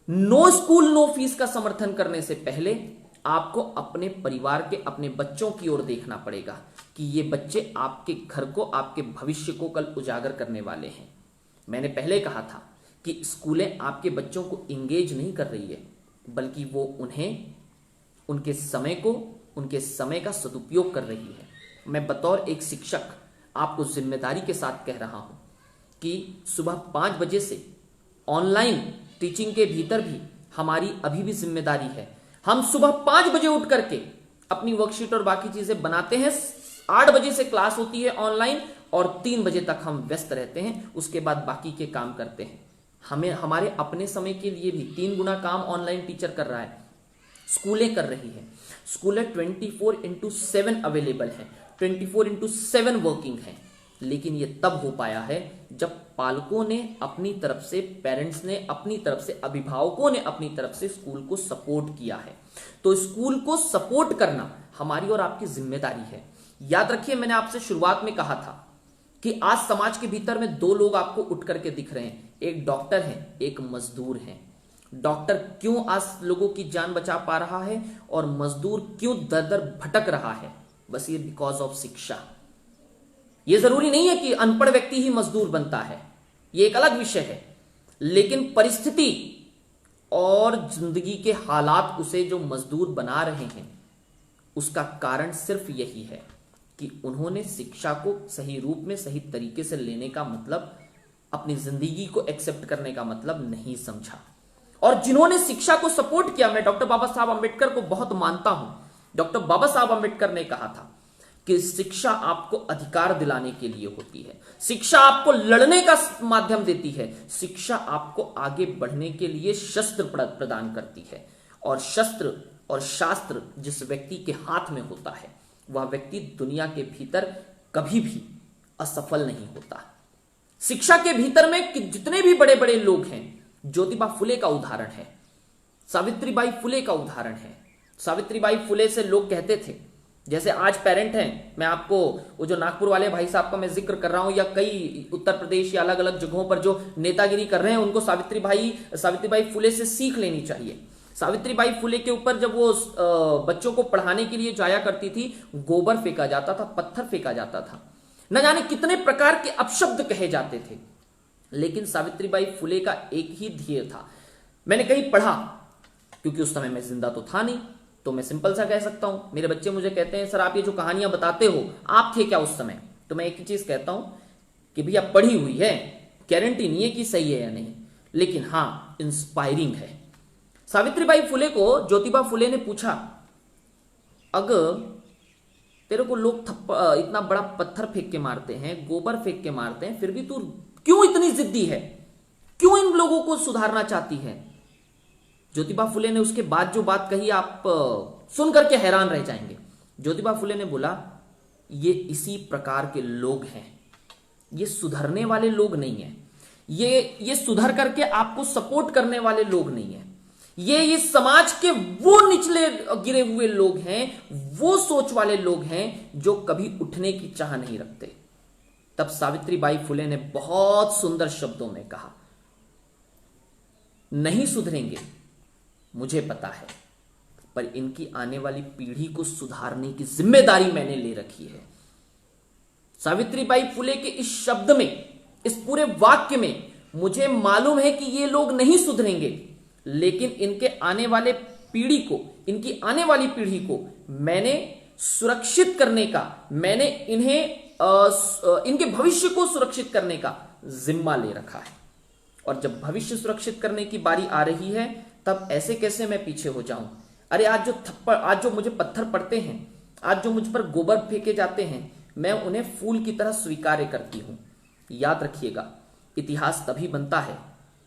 नो स्कूल नो फीस का समर्थन करने से पहले आपको अपने परिवार के, अपने बच्चों की ओर देखना पड़ेगा कि ये बच्चे आपके घर को, आपके भविष्य को कल उजागर करने वाले हैं। मैंने पहले कहा था कि स्कूलें आपके बच्चों को इंगेज नहीं कर रही है, बल्कि वो उन्हें, उनके समय का सदुपयोग कर रही है। मैं बतौर एक शिक्षक आपको जिम्मेदारी के साथ कह रहा हूं कि सुबह 5 बजे से ऑनलाइन टीचिंग के भीतर भी हमारी अभी भी जिम्मेदारी है। हम सुबह 5 बजे उठ करके अपनी वर्कशीट और बाकी चीजें बनाते हैं, 8 बजे से क्लास होती है ऑनलाइन और 3 बजे तक हम व्यस्त रहते हैं, उसके बाद बाकी के काम करते हैं। हमें हमारे अपने समय के लिए भी 3 गुना काम ऑनलाइन टीचर कर रहा है, स्कूलें कर रही है। स्कूलें 24/7 अवेलेबल है, 24/7 वर्किंग है। लेकिन यह तब हो पाया है जब पालकों ने अपनी तरफ से, पेरेंट्स ने अपनी तरफ से, अभिभावकों ने अपनी तरफ से स्कूल को सपोर्ट किया है। तो स्कूल को सपोर्ट करना हमारी और आपकी जिम्मेदारी है। याद रखिए, मैंने आपसे शुरुआत में कहा था कि आज समाज के भीतर में 2 लोग आपको उठ करके दिख रहे हैं, एक डॉक्टर है, एक मजदूर है। डॉक्टर क्यों आज लोगों की जान बचा पा रहा है और मजदूर क्यों दर दर भटक रहा है? बस ये बिकॉज ऑफ शिक्षा। ये जरूरी नहीं है कि अनपढ़ व्यक्ति ही मजदूर बनता है, ये एक अलग विषय है, लेकिन परिस्थिति और जिंदगी के हालात उसे जो मजदूर बना रहे हैं, उसका कारण सिर्फ यही है कि उन्होंने शिक्षा को सही रूप में, सही तरीके से लेने का मतलब, अपनी जिंदगी को एक्सेप्ट करने का मतलब नहीं समझा। और जिन्होंने शिक्षा को सपोर्ट किया, मैं डॉक्टर बाबा साहब अंबेडकर को बहुत मानता हूं। डॉक्टर बाबा साहब अंबेडकर ने कहा था कि शिक्षा आपको अधिकार दिलाने के लिए होती है, शिक्षा आपको लड़ने का माध्यम देती है, शिक्षा आपको आगे बढ़ने के लिए शस्त्र प्रदान करती है। और शस्त्र और शास्त्र जिस व्यक्ति के हाथ में होता है, वह व्यक्ति दुनिया के भीतर कभी भी असफल नहीं होता। शिक्षा के भीतर में जितने भी बड़े बड़े लोग हैं, ज्योतिबा फुले का उदाहरण है, सावित्रीबाई फुले का उदाहरण है। सावित्रीबाई फुले से लोग कहते थे, जैसे आज पेरेंट हैं, मैं आपको वो जो नागपुर वाले भाई साहब का मैं जिक्र कर रहा हूं, या कई उत्तर प्रदेश या अलग अलग जगहों पर जो नेतागिरी कर रहे हैं, उनको सावित्रीबाई फुले से सीख लेनी चाहिए। सावित्रीबाई फुले के ऊपर जब वो बच्चों को पढ़ाने के लिए जाया करती थी, गोबर फेंका जाता था, पत्थर फेंका जाता था, न जाने कितने प्रकार के अपशब्द कहे जाते थे, लेकिन सावित्रीबाई फुले का एक ही ध्येय था। मैंने कहीं पढ़ा, क्योंकि उस समय मैं जिंदा तो था नहीं, तो मैं सिंपल सा कह सकता हूं। मेरे बच्चे मुझे कहते हैं, सर आप ये जो कहानियां बताते हो, आप थे क्या उस समय? तो मैं एक ही चीज कहता हूं कि भैया पढ़ी हुई है, गारंटी नहीं है कि सही है या नहीं, लेकिन हां इंस्पायरिंग है। सावित्रीबाई फुले को ज्योतिबा फुले ने पूछा, अगर तेरे को लोग इतना बड़ा पत्थर फेंक के मारते हैं, गोबर फेंक के मारते हैं, फिर भी तू क्यों इतनी जिद्दी है, क्यों इन लोगों को सुधारना चाहती है? ज्योतिबा फुले ने उसके बाद जो बात कही, आप सुन करके हैरान रह जाएंगे। ज्योतिबा फुले ने बोला, ये इसी प्रकार के लोग हैं, ये सुधरने वाले लोग नहीं हैं, ये सुधर करके आपको सपोर्ट करने वाले लोग नहीं हैं, ये समाज के वो निचले गिरे हुए लोग हैं, वो सोच वाले लोग हैं जो कभी उठने की चाह नहीं रखते। तब सावित्रीबाई फुले ने बहुत सुंदर शब्दों में कहा, नहीं सुधरेंगे मुझे पता है, पर इनकी आने वाली पीढ़ी को सुधारने की जिम्मेदारी मैंने ले रखी है। सावित्रीबाई फुले के इस शब्द में, इस पूरे वाक्य में मुझे मालूम है कि ये लोग नहीं सुधरेंगे, लेकिन इनके आने वाले पीढ़ी को, इनकी आने वाली पीढ़ी को मैंने सुरक्षित करने का, मैंने इनके भविष्य को सुरक्षित करने का जिम्मा ले रखा है। और जब भविष्य सुरक्षित करने की बारी आ रही है तब ऐसे कैसे मैं पीछे हो जाऊं। अरे आज जो मुझे पत्थर पड़ते हैं, आज जो मुझ पर गोबर फेंके जाते हैं, मैं उन्हें फूल की तरह स्वीकार करती हूं। याद रखिएगा, इतिहास तभी बनता है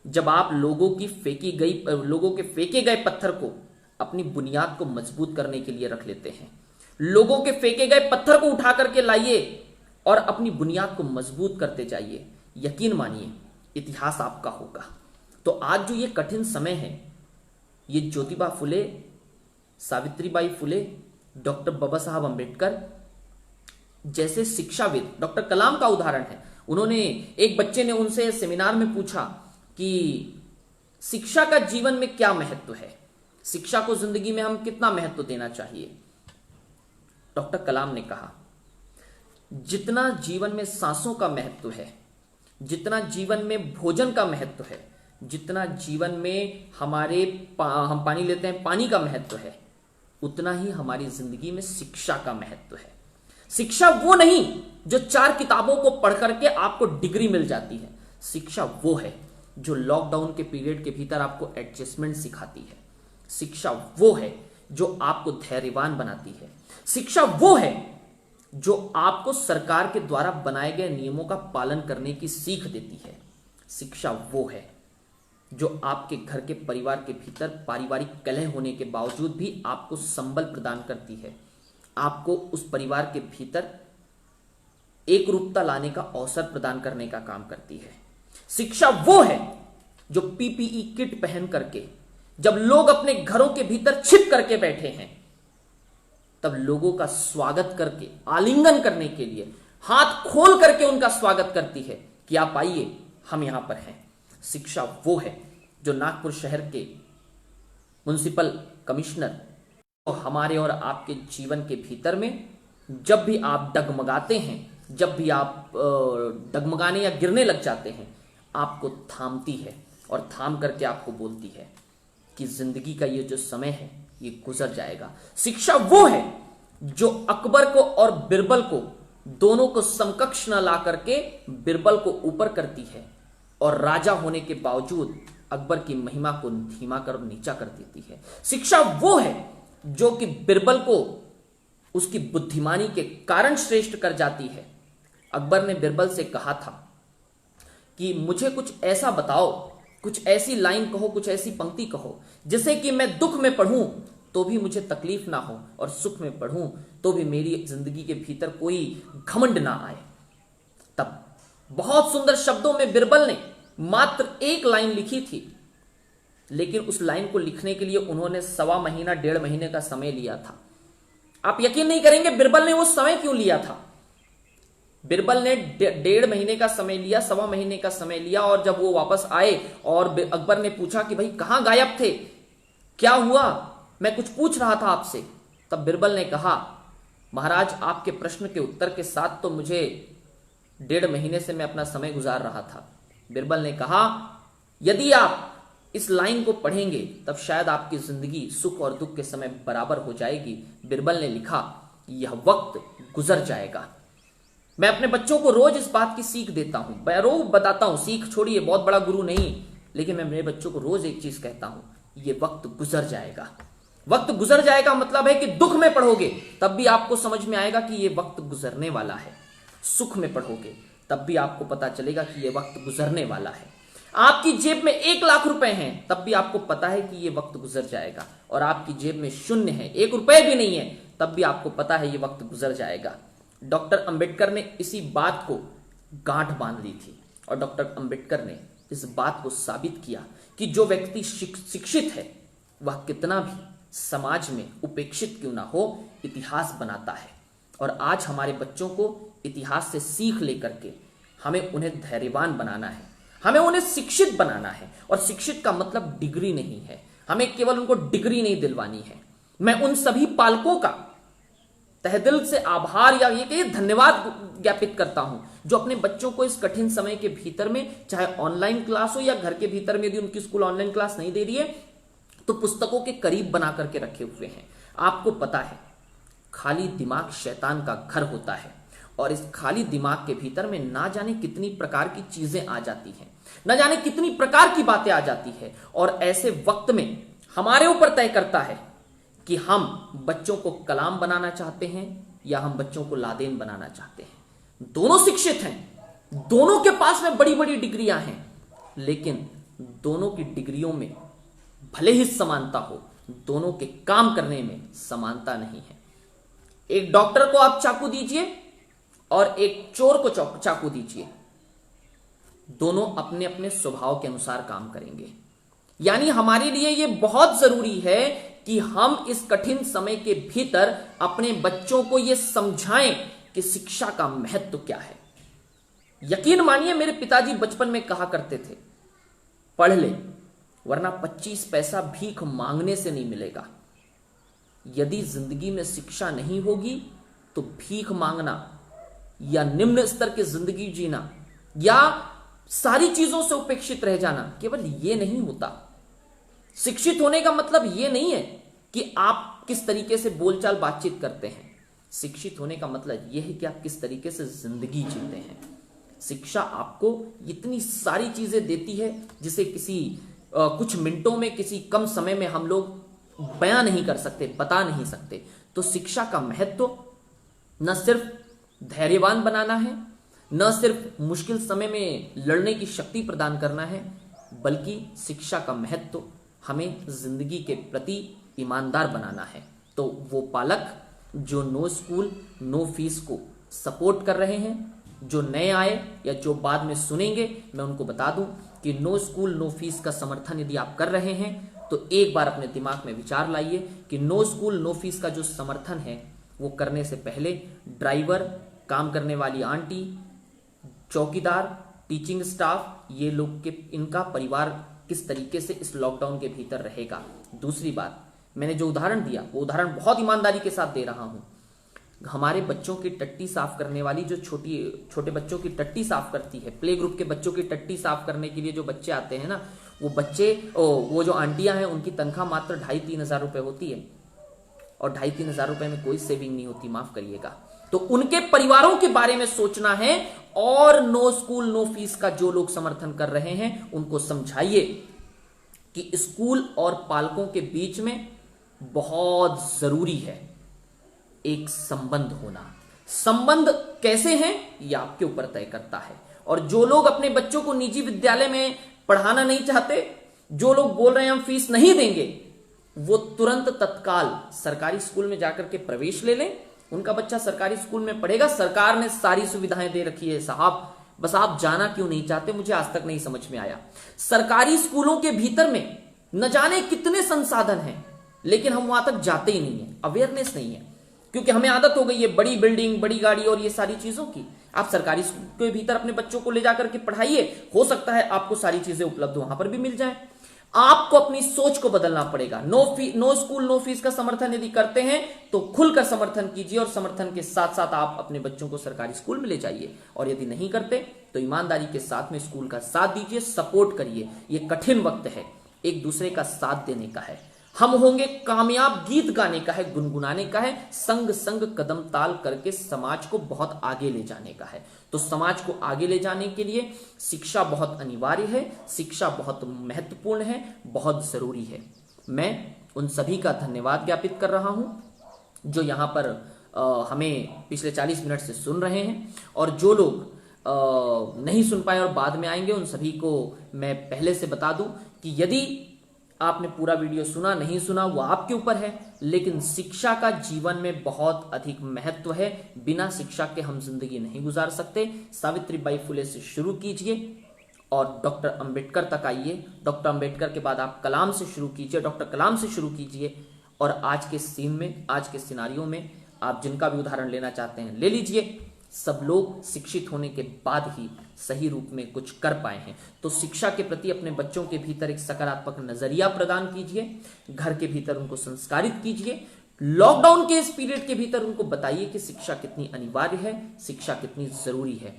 जब आप लोगों के फेंके गए पत्थर को अपनी बुनियाद को मजबूत करने के लिए रख लेते हैं। लोगों के फेंके गए पत्थर को उठा करके लाइए और अपनी बुनियाद को मजबूत करते जाइए। यकीन मानिए, इतिहास आपका होगा। तो आज जो ये कठिन समय है, ये ज्योतिबा फुले, सावित्रीबाई फुले, डॉक्टर बाबा साहब अंबेडकर जैसे शिक्षाविद, डॉक्टर कलाम का उदाहरण है। उन्होंने, एक बच्चे ने उनसे सेमिनार में पूछा कि शिक्षा का जीवन में क्या महत्व है, शिक्षा को जिंदगी में हम कितना महत्व देना चाहिए। डॉक्टर कलाम ने कहा, जितना जीवन में सांसों का महत्व है, जितना जीवन में भोजन का महत्व है, जितना जीवन में हम पानी लेते हैं पानी का महत्व है, उतना ही हमारी जिंदगी में शिक्षा का महत्व है। शिक्षा वो नहीं जो 4 किताबों को पढ़ करके आपको डिग्री मिल जाती है। शिक्षा वो है जो लॉकडाउन के पीरियड के भीतर आपको एडजस्टमेंट सिखाती है। शिक्षा वो है जो आपको धैर्यवान बनाती है। शिक्षा वो है जो आपको सरकार के द्वारा बनाए गए नियमों का पालन करने की सीख देती है। शिक्षा वो है जो आपके घर के परिवार के भीतर पारिवारिक कलह होने के बावजूद भी आपको संबल प्रदान करती है, आपको उस परिवार के भीतर एक रूपता लाने का अवसर प्रदान करने का काम करती है। शिक्षा वो है जो पीपीई किट पहन करके, जब लोग अपने घरों के भीतर छिप करके बैठे हैं, तब लोगों का स्वागत करके, आलिंगन करने के लिए हाथ खोल करके उनका स्वागत करती है कि आप आइए, हम यहां पर हैं। शिक्षा वो है जो नागपुर शहर के म्युनिसिपल कमिश्नर तो हमारे और आपके जीवन के भीतर में जब भी आप डगमगाते हैं, जब भी आप डगमगाने या गिरने लग जाते हैं, आपको थामती है और थाम करके आपको बोलती है कि जिंदगी का ये जो समय है ये गुजर जाएगा। शिक्षा वो है जो अकबर को और बिरबल को, दोनों को समकक्ष न ला करके बिरबल को ऊपर करती है और राजा होने के बावजूद अकबर की महिमा को धीमा कर नीचा कर देती है। शिक्षा वो है जो कि बिरबल को उसकी बुद्धिमानी के कारण श्रेष्ठ कर जाती है। अकबर ने बिरबल से कहा था कि मुझे कुछ ऐसा बताओ, कुछ ऐसी लाइन कहो, कुछ ऐसी पंक्ति कहो जिसे कि मैं दुख में पढ़ूं तो भी मुझे तकलीफ ना हो और सुख में पढ़ूं तो भी मेरी जिंदगी के भीतर कोई घमंड ना आए। तब बहुत सुंदर शब्दों में बिरबल ने मात्र एक लाइन लिखी थी, लेकिन उस लाइन को लिखने के लिए उन्होंने 1.25 महीना 1.5 महीने का समय लिया था। आप यकीन नहीं करेंगे बिरबल ने वो समय क्यों लिया था। बिरबल ने 1.5 महीने का समय लिया, 1.25 महीने का समय लिया, और जब वो वापस आए और अकबर ने पूछा कि भाई कहां गायब थे, क्या हुआ, मैं कुछ पूछ रहा था आपसे। तब बिरबल ने कहा, महाराज आपके प्रश्न के उत्तर के साथ तो मुझे 1.5 महीने से मैं अपना समय गुजार रहा था। बिरबल ने कहा, यदि आप इस लाइन को पढ़ेंगे तब शायद आपकी जिंदगी सुख और दुख के समय बराबर हो जाएगी। बिरबल ने लिखा, यह वक्त गुजर जाएगा। मैं अपने बच्चों को रोज इस बात की सीख देता हूं, मैं रोज बताता हूं, सीख छोड़िए, बहुत बड़ा गुरु नहीं, लेकिन मैं मेरे बच्चों को रोज एक चीज कहता हूं, यह वक्त गुजर जाएगा। वक्त गुजर जाएगा मतलब है कि दुख में पढ़ोगे तब भी आपको समझ में आएगा कि यह वक्त गुजरने वाला है, सुख में पढ़ोगे तब भी आपको पता चलेगा कि यह वक्त गुजरने वाला है। आपकी जेब में 1 लाख रुपए हैं तब भी आपको पता है कि यह वक्त गुजर जाएगा, और आपकी जेब में शून्य है, 1 रुपए भी नहीं है, तब भी आपको पता है यह वक्त गुजर जाएगा। डॉक्टर अंबेडकर ने इसी बात को गांठ बांध ली थी, और डॉक्टर अंबेडकर ने इस बात को साबित किया कि जो व्यक्ति शिक्षित है वह कितना भी समाज में उपेक्षित क्यों ना हो, इतिहास बनाता है। और आज हमारे बच्चों को इतिहास से सीख लेकर के हमें उन्हें धैर्यवान बनाना है, हमें उन्हें शिक्षित बनाना है। और शिक्षित का मतलब डिग्री नहीं है, हमें केवल उनको डिग्री नहीं दिलवानी है। मैं उन सभी पालकों का तहे दिल से आभार या ये कहिए धन्यवाद ज्ञापित करता हूं जो अपने बच्चों को इस कठिन समय के भीतर में, चाहे ऑनलाइन क्लास हो या घर के भीतर में, यदि उनकी स्कूल ऑनलाइन क्लास नहीं दे रही है तो पुस्तकों के करीब बना करके रखे हुए हैं। आपको पता है खाली दिमाग शैतान का घर होता है, और इस खाली दिमाग के भीतर में ना जाने कितनी प्रकार की चीजें आ जाती हैं, ना जाने कितनी प्रकार की बातें आ जाती है। और ऐसे वक्त में हमारे ऊपर तय करता है कि हम बच्चों को कलाम बनाना चाहते हैं या हम बच्चों को लादेन बनाना चाहते हैं। दोनों शिक्षित हैं, दोनों के पास में बड़ी बड़ी डिग्रियां हैं, लेकिन दोनों की डिग्रियों में भले ही समानता हो, दोनों के काम करने में समानता नहीं है। एक डॉक्टर को आप चाकू दीजिए और एक चोर को चाकू दीजिए, दोनों अपने अपने स्वभाव के अनुसार काम करेंगे। यानी हमारे लिए यह बहुत जरूरी है कि हम इस कठिन समय के भीतर अपने बच्चों को यह समझाएं कि शिक्षा का महत्व क्या है। यकीन मानिए, मेरे पिताजी बचपन में कहा करते थे, पढ़ ले वरना 25 पैसा भीख मांगने से नहीं मिलेगा। यदि जिंदगी में शिक्षा नहीं होगी तो भीख मांगना या निम्न स्तर की जिंदगी जीना या सारी चीजों से उपेक्षित रह जाना केवल यह नहीं होता। शिक्षित होने का मतलब यह नहीं है कि आप किस तरीके से बोलचाल बातचीत करते हैं। शिक्षित होने का मतलब यह है कि आप किस तरीके से जिंदगी जीते हैं। शिक्षा आपको इतनी सारी चीजें देती है जिसे किसी कुछ मिनटों में, किसी कम समय में हम लोग बयां नहीं कर सकते, बता नहीं सकते। तो शिक्षा का महत्व न सिर्फ धैर्यवान बनाना है, न सिर्फ मुश्किल समय में लड़ने की शक्ति प्रदान करना है, बल्कि शिक्षा का महत्व हमें जिंदगी के प्रति ईमानदार बनाना है। तो वो पालक जो नो स्कूल नो फीस को सपोर्ट कर रहे हैं, जो नए आए या जो बाद में सुनेंगे, मैं उनको बता दूं कि नो स्कूल नो फीस का समर्थन यदि आप कर रहे हैं तो एक बार अपने दिमाग में विचार लाइए कि नो स्कूल नो फीस का जो समर्थन है वो करने से पहले ड्राइवर, काम करने वाली आंटी, चौकीदार, टीचिंग स्टाफ, ये लोग के इनका परिवार किस तरीके से इस लॉकडाउन के भीतर रहेगा। दूसरी बात, मैंने जो उदाहरण दिया वो उदाहरण बहुत ईमानदारी के साथ दे रहा हूं। हमारे बच्चों की टट्टी साफ करने वाली जो छोटे बच्चों की टट्टी साफ करती है, प्ले ग्रुप के बच्चों की टट्टी साफ करने के लिए जो बच्चे आते हैं ना, वो जो आंटियां हैं उनकी तनख्वाह मात्र 2,500-3 हजार रुपए होती है, और 2,500-3 हजार रुपए में कोई सेविंग नहीं होती, माफ करिएगा। तो उनके परिवारों के बारे में सोचना है। और नो स्कूल नो फीस का जो लोग समर्थन कर रहे हैं उनको समझाइए कि स्कूल और पालकों के बीच में बहुत जरूरी है एक संबंध होना। संबंध कैसे हैं यह आपके ऊपर तय करता है। और जो लोग अपने बच्चों को निजी विद्यालय में पढ़ाना नहीं चाहते, जो लोग बोल रहे हैं हम फीस नहीं देंगे, वो तुरंत तत्काल सरकारी स्कूल में जाकर के प्रवेश ले लें। उनका बच्चा सरकारी स्कूल में पढ़ेगा, सरकार ने सारी सुविधाएं दे रखी है साहब, बस आप जाना क्यों नहीं चाहते मुझे आज तक नहीं समझ में आया। सरकारी स्कूलों के भीतर में न जाने कितने संसाधन हैं, लेकिन हम वहां तक जाते ही नहीं है, अवेयरनेस नहीं है, क्योंकि हमें आदत हो गई है बड़ी बिल्डिंग, बड़ी गाड़ी और ये सारी चीजों की। आप सरकारी स्कूल के भीतर अपने बच्चों को ले जाकर के पढ़ाइए, हो सकता है आपको सारी चीजें उपलब्ध वहां पर भी मिल जाए। आपको अपनी सोच को बदलना पड़ेगा। नो स्कूल नो फीस का समर्थन यदि करते हैं तो खुलकर समर्थन कीजिए, और समर्थन के साथ साथ आप अपने बच्चों को सरकारी स्कूल में ले जाइए। और यदि नहीं करते तो ईमानदारी के साथ में स्कूल का साथ दीजिए, सपोर्ट करिए। ये कठिन वक्त है, एक दूसरे का साथ देने का है। हम होंगे कामयाब, गीत गाने का है, गुनगुनाने का है, संग संग कदम ताल करके समाज को बहुत आगे ले जाने का है। तो समाज को आगे ले जाने के लिए शिक्षा बहुत अनिवार्य है, शिक्षा बहुत महत्वपूर्ण है, बहुत जरूरी है। मैं उन सभी का धन्यवाद ज्ञापित कर रहा हूं जो यहां पर हमें पिछले 40 मिनट से सुन रहे हैं, और जो लोग नहीं सुन पाए और बाद में आएंगे उन सभी को मैं पहले से बता दूं कि यदि आपने पूरा वीडियो सुना नहीं सुना वो आपके ऊपर है, लेकिन शिक्षा का जीवन में बहुत अधिक महत्व है। बिना शिक्षा के हम जिंदगी नहीं गुजार सकते। सावित्रीबाई फुले से शुरू कीजिए और डॉक्टर अंबेडकर तक आइए। डॉक्टर अंबेडकर के बाद आप कलाम से शुरू कीजिए, डॉक्टर कलाम से शुरू कीजिए, और आज के सीन में, आज के सिनारियों में आप जिनका भी उदाहरण लेना चाहते हैं ले लीजिए। सब लोग शिक्षित होने के बाद ही सही रूप में कुछ कर पाए हैं। तो शिक्षा के प्रति अपने बच्चों के भीतर एक सकारात्मक नजरिया प्रदान कीजिए, घर के भीतर उनको संस्कारित कीजिए। लॉकडाउन के इस पीरियड के भीतर उनको बताइए कि शिक्षा कितनी अनिवार्य है, शिक्षा कितनी जरूरी है।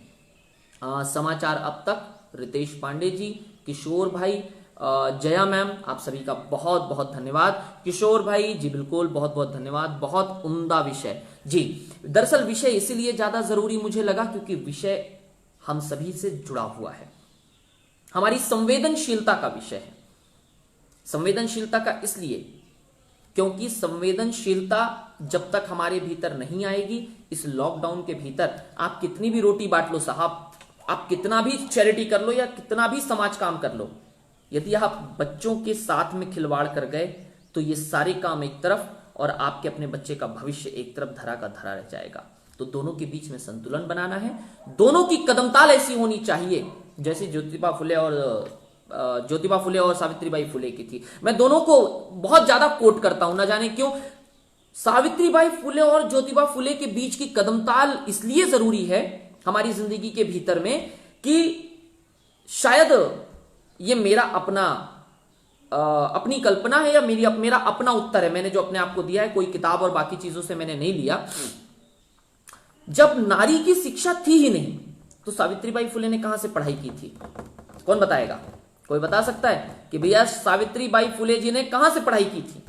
समाचार अब तक रितेश पांडे जी, किशोर भाई, जया मैम, आप सभी का बहुत बहुत धन्यवाद। किशोर भाई जी बिल्कुल, बहुत बहुत धन्यवाद, बहुत उम्दा विषय जी। दरअसल विषय इसीलिए ज्यादा जरूरी मुझे लगा क्योंकि विषय हम सभी से जुड़ा हुआ है, हमारी संवेदनशीलता का विषय है। संवेदनशीलता का इसलिए क्योंकि संवेदनशीलता जब तक हमारे भीतर नहीं आएगी, इस लॉकडाउन के भीतर आप कितनी भी रोटी बांट लो साहब, आप कितना भी चैरिटी कर लो या कितना भी समाज काम कर लो, यदि आप बच्चों के साथ में खिलवाड़ कर गए तो ये सारे काम एक तरफ और आपके अपने बच्चे का भविष्य एक तरफ धरा का धरा रह जाएगा। तो दोनों के बीच में संतुलन बनाना है, दोनों की कदमताल ऐसी होनी चाहिए जैसे ज्योतिबा फुले और सावित्रीबाई फुले की थी। मैं दोनों को बहुत ज्यादा कोट करता हूं, ना जाने क्यों। सावित्रीबाई फुले और ज्योतिबा फुले के बीच की कदमताल इसलिए जरूरी है हमारी जिंदगी के भीतर में कि शायद ये मेरा अपनी कल्पना है या मेरा अपना उत्तर है, मैंने जो अपने आप को दिया है, कोई किताब और बाकी चीजों से मैंने नहीं लिया। जब नारी की शिक्षा थी ही नहीं तो सावित्रीबाई फुले ने कहां से पढ़ाई की थी? कौन बताएगा? कोई बता सकता है कि भैया सावित्रीबाई फुले जी ने कहां से पढ़ाई की थी?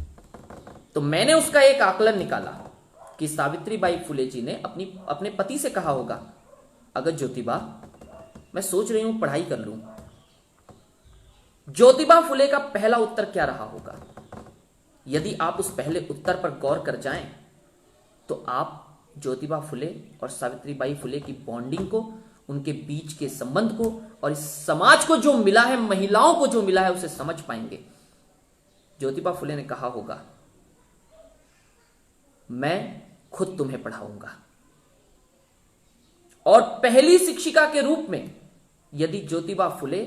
तो मैंने उसका एक आकलन निकाला कि सावित्रीबाई फुले जी ने अपने पति से कहा होगा, अगर ज्योतिबा मैं सोच रही हूं पढ़ाई कर लूं। ज्योतिबा फुले का पहला उत्तर क्या रहा होगा? यदि आप उस पहले उत्तर पर गौर कर जाएं तो आप ज्योतिबा फुले और सावित्रीबाई फुले की बॉन्डिंग को, उनके बीच के संबंध को और इस समाज को जो मिला है, महिलाओं को जो मिला है, उसे समझ पाएंगे। ज्योतिबा फुले ने कहा होगा, मैं खुद तुम्हें पढ़ाऊंगा। और पहली शिक्षिका के रूप में यदि ज्योतिबा फुले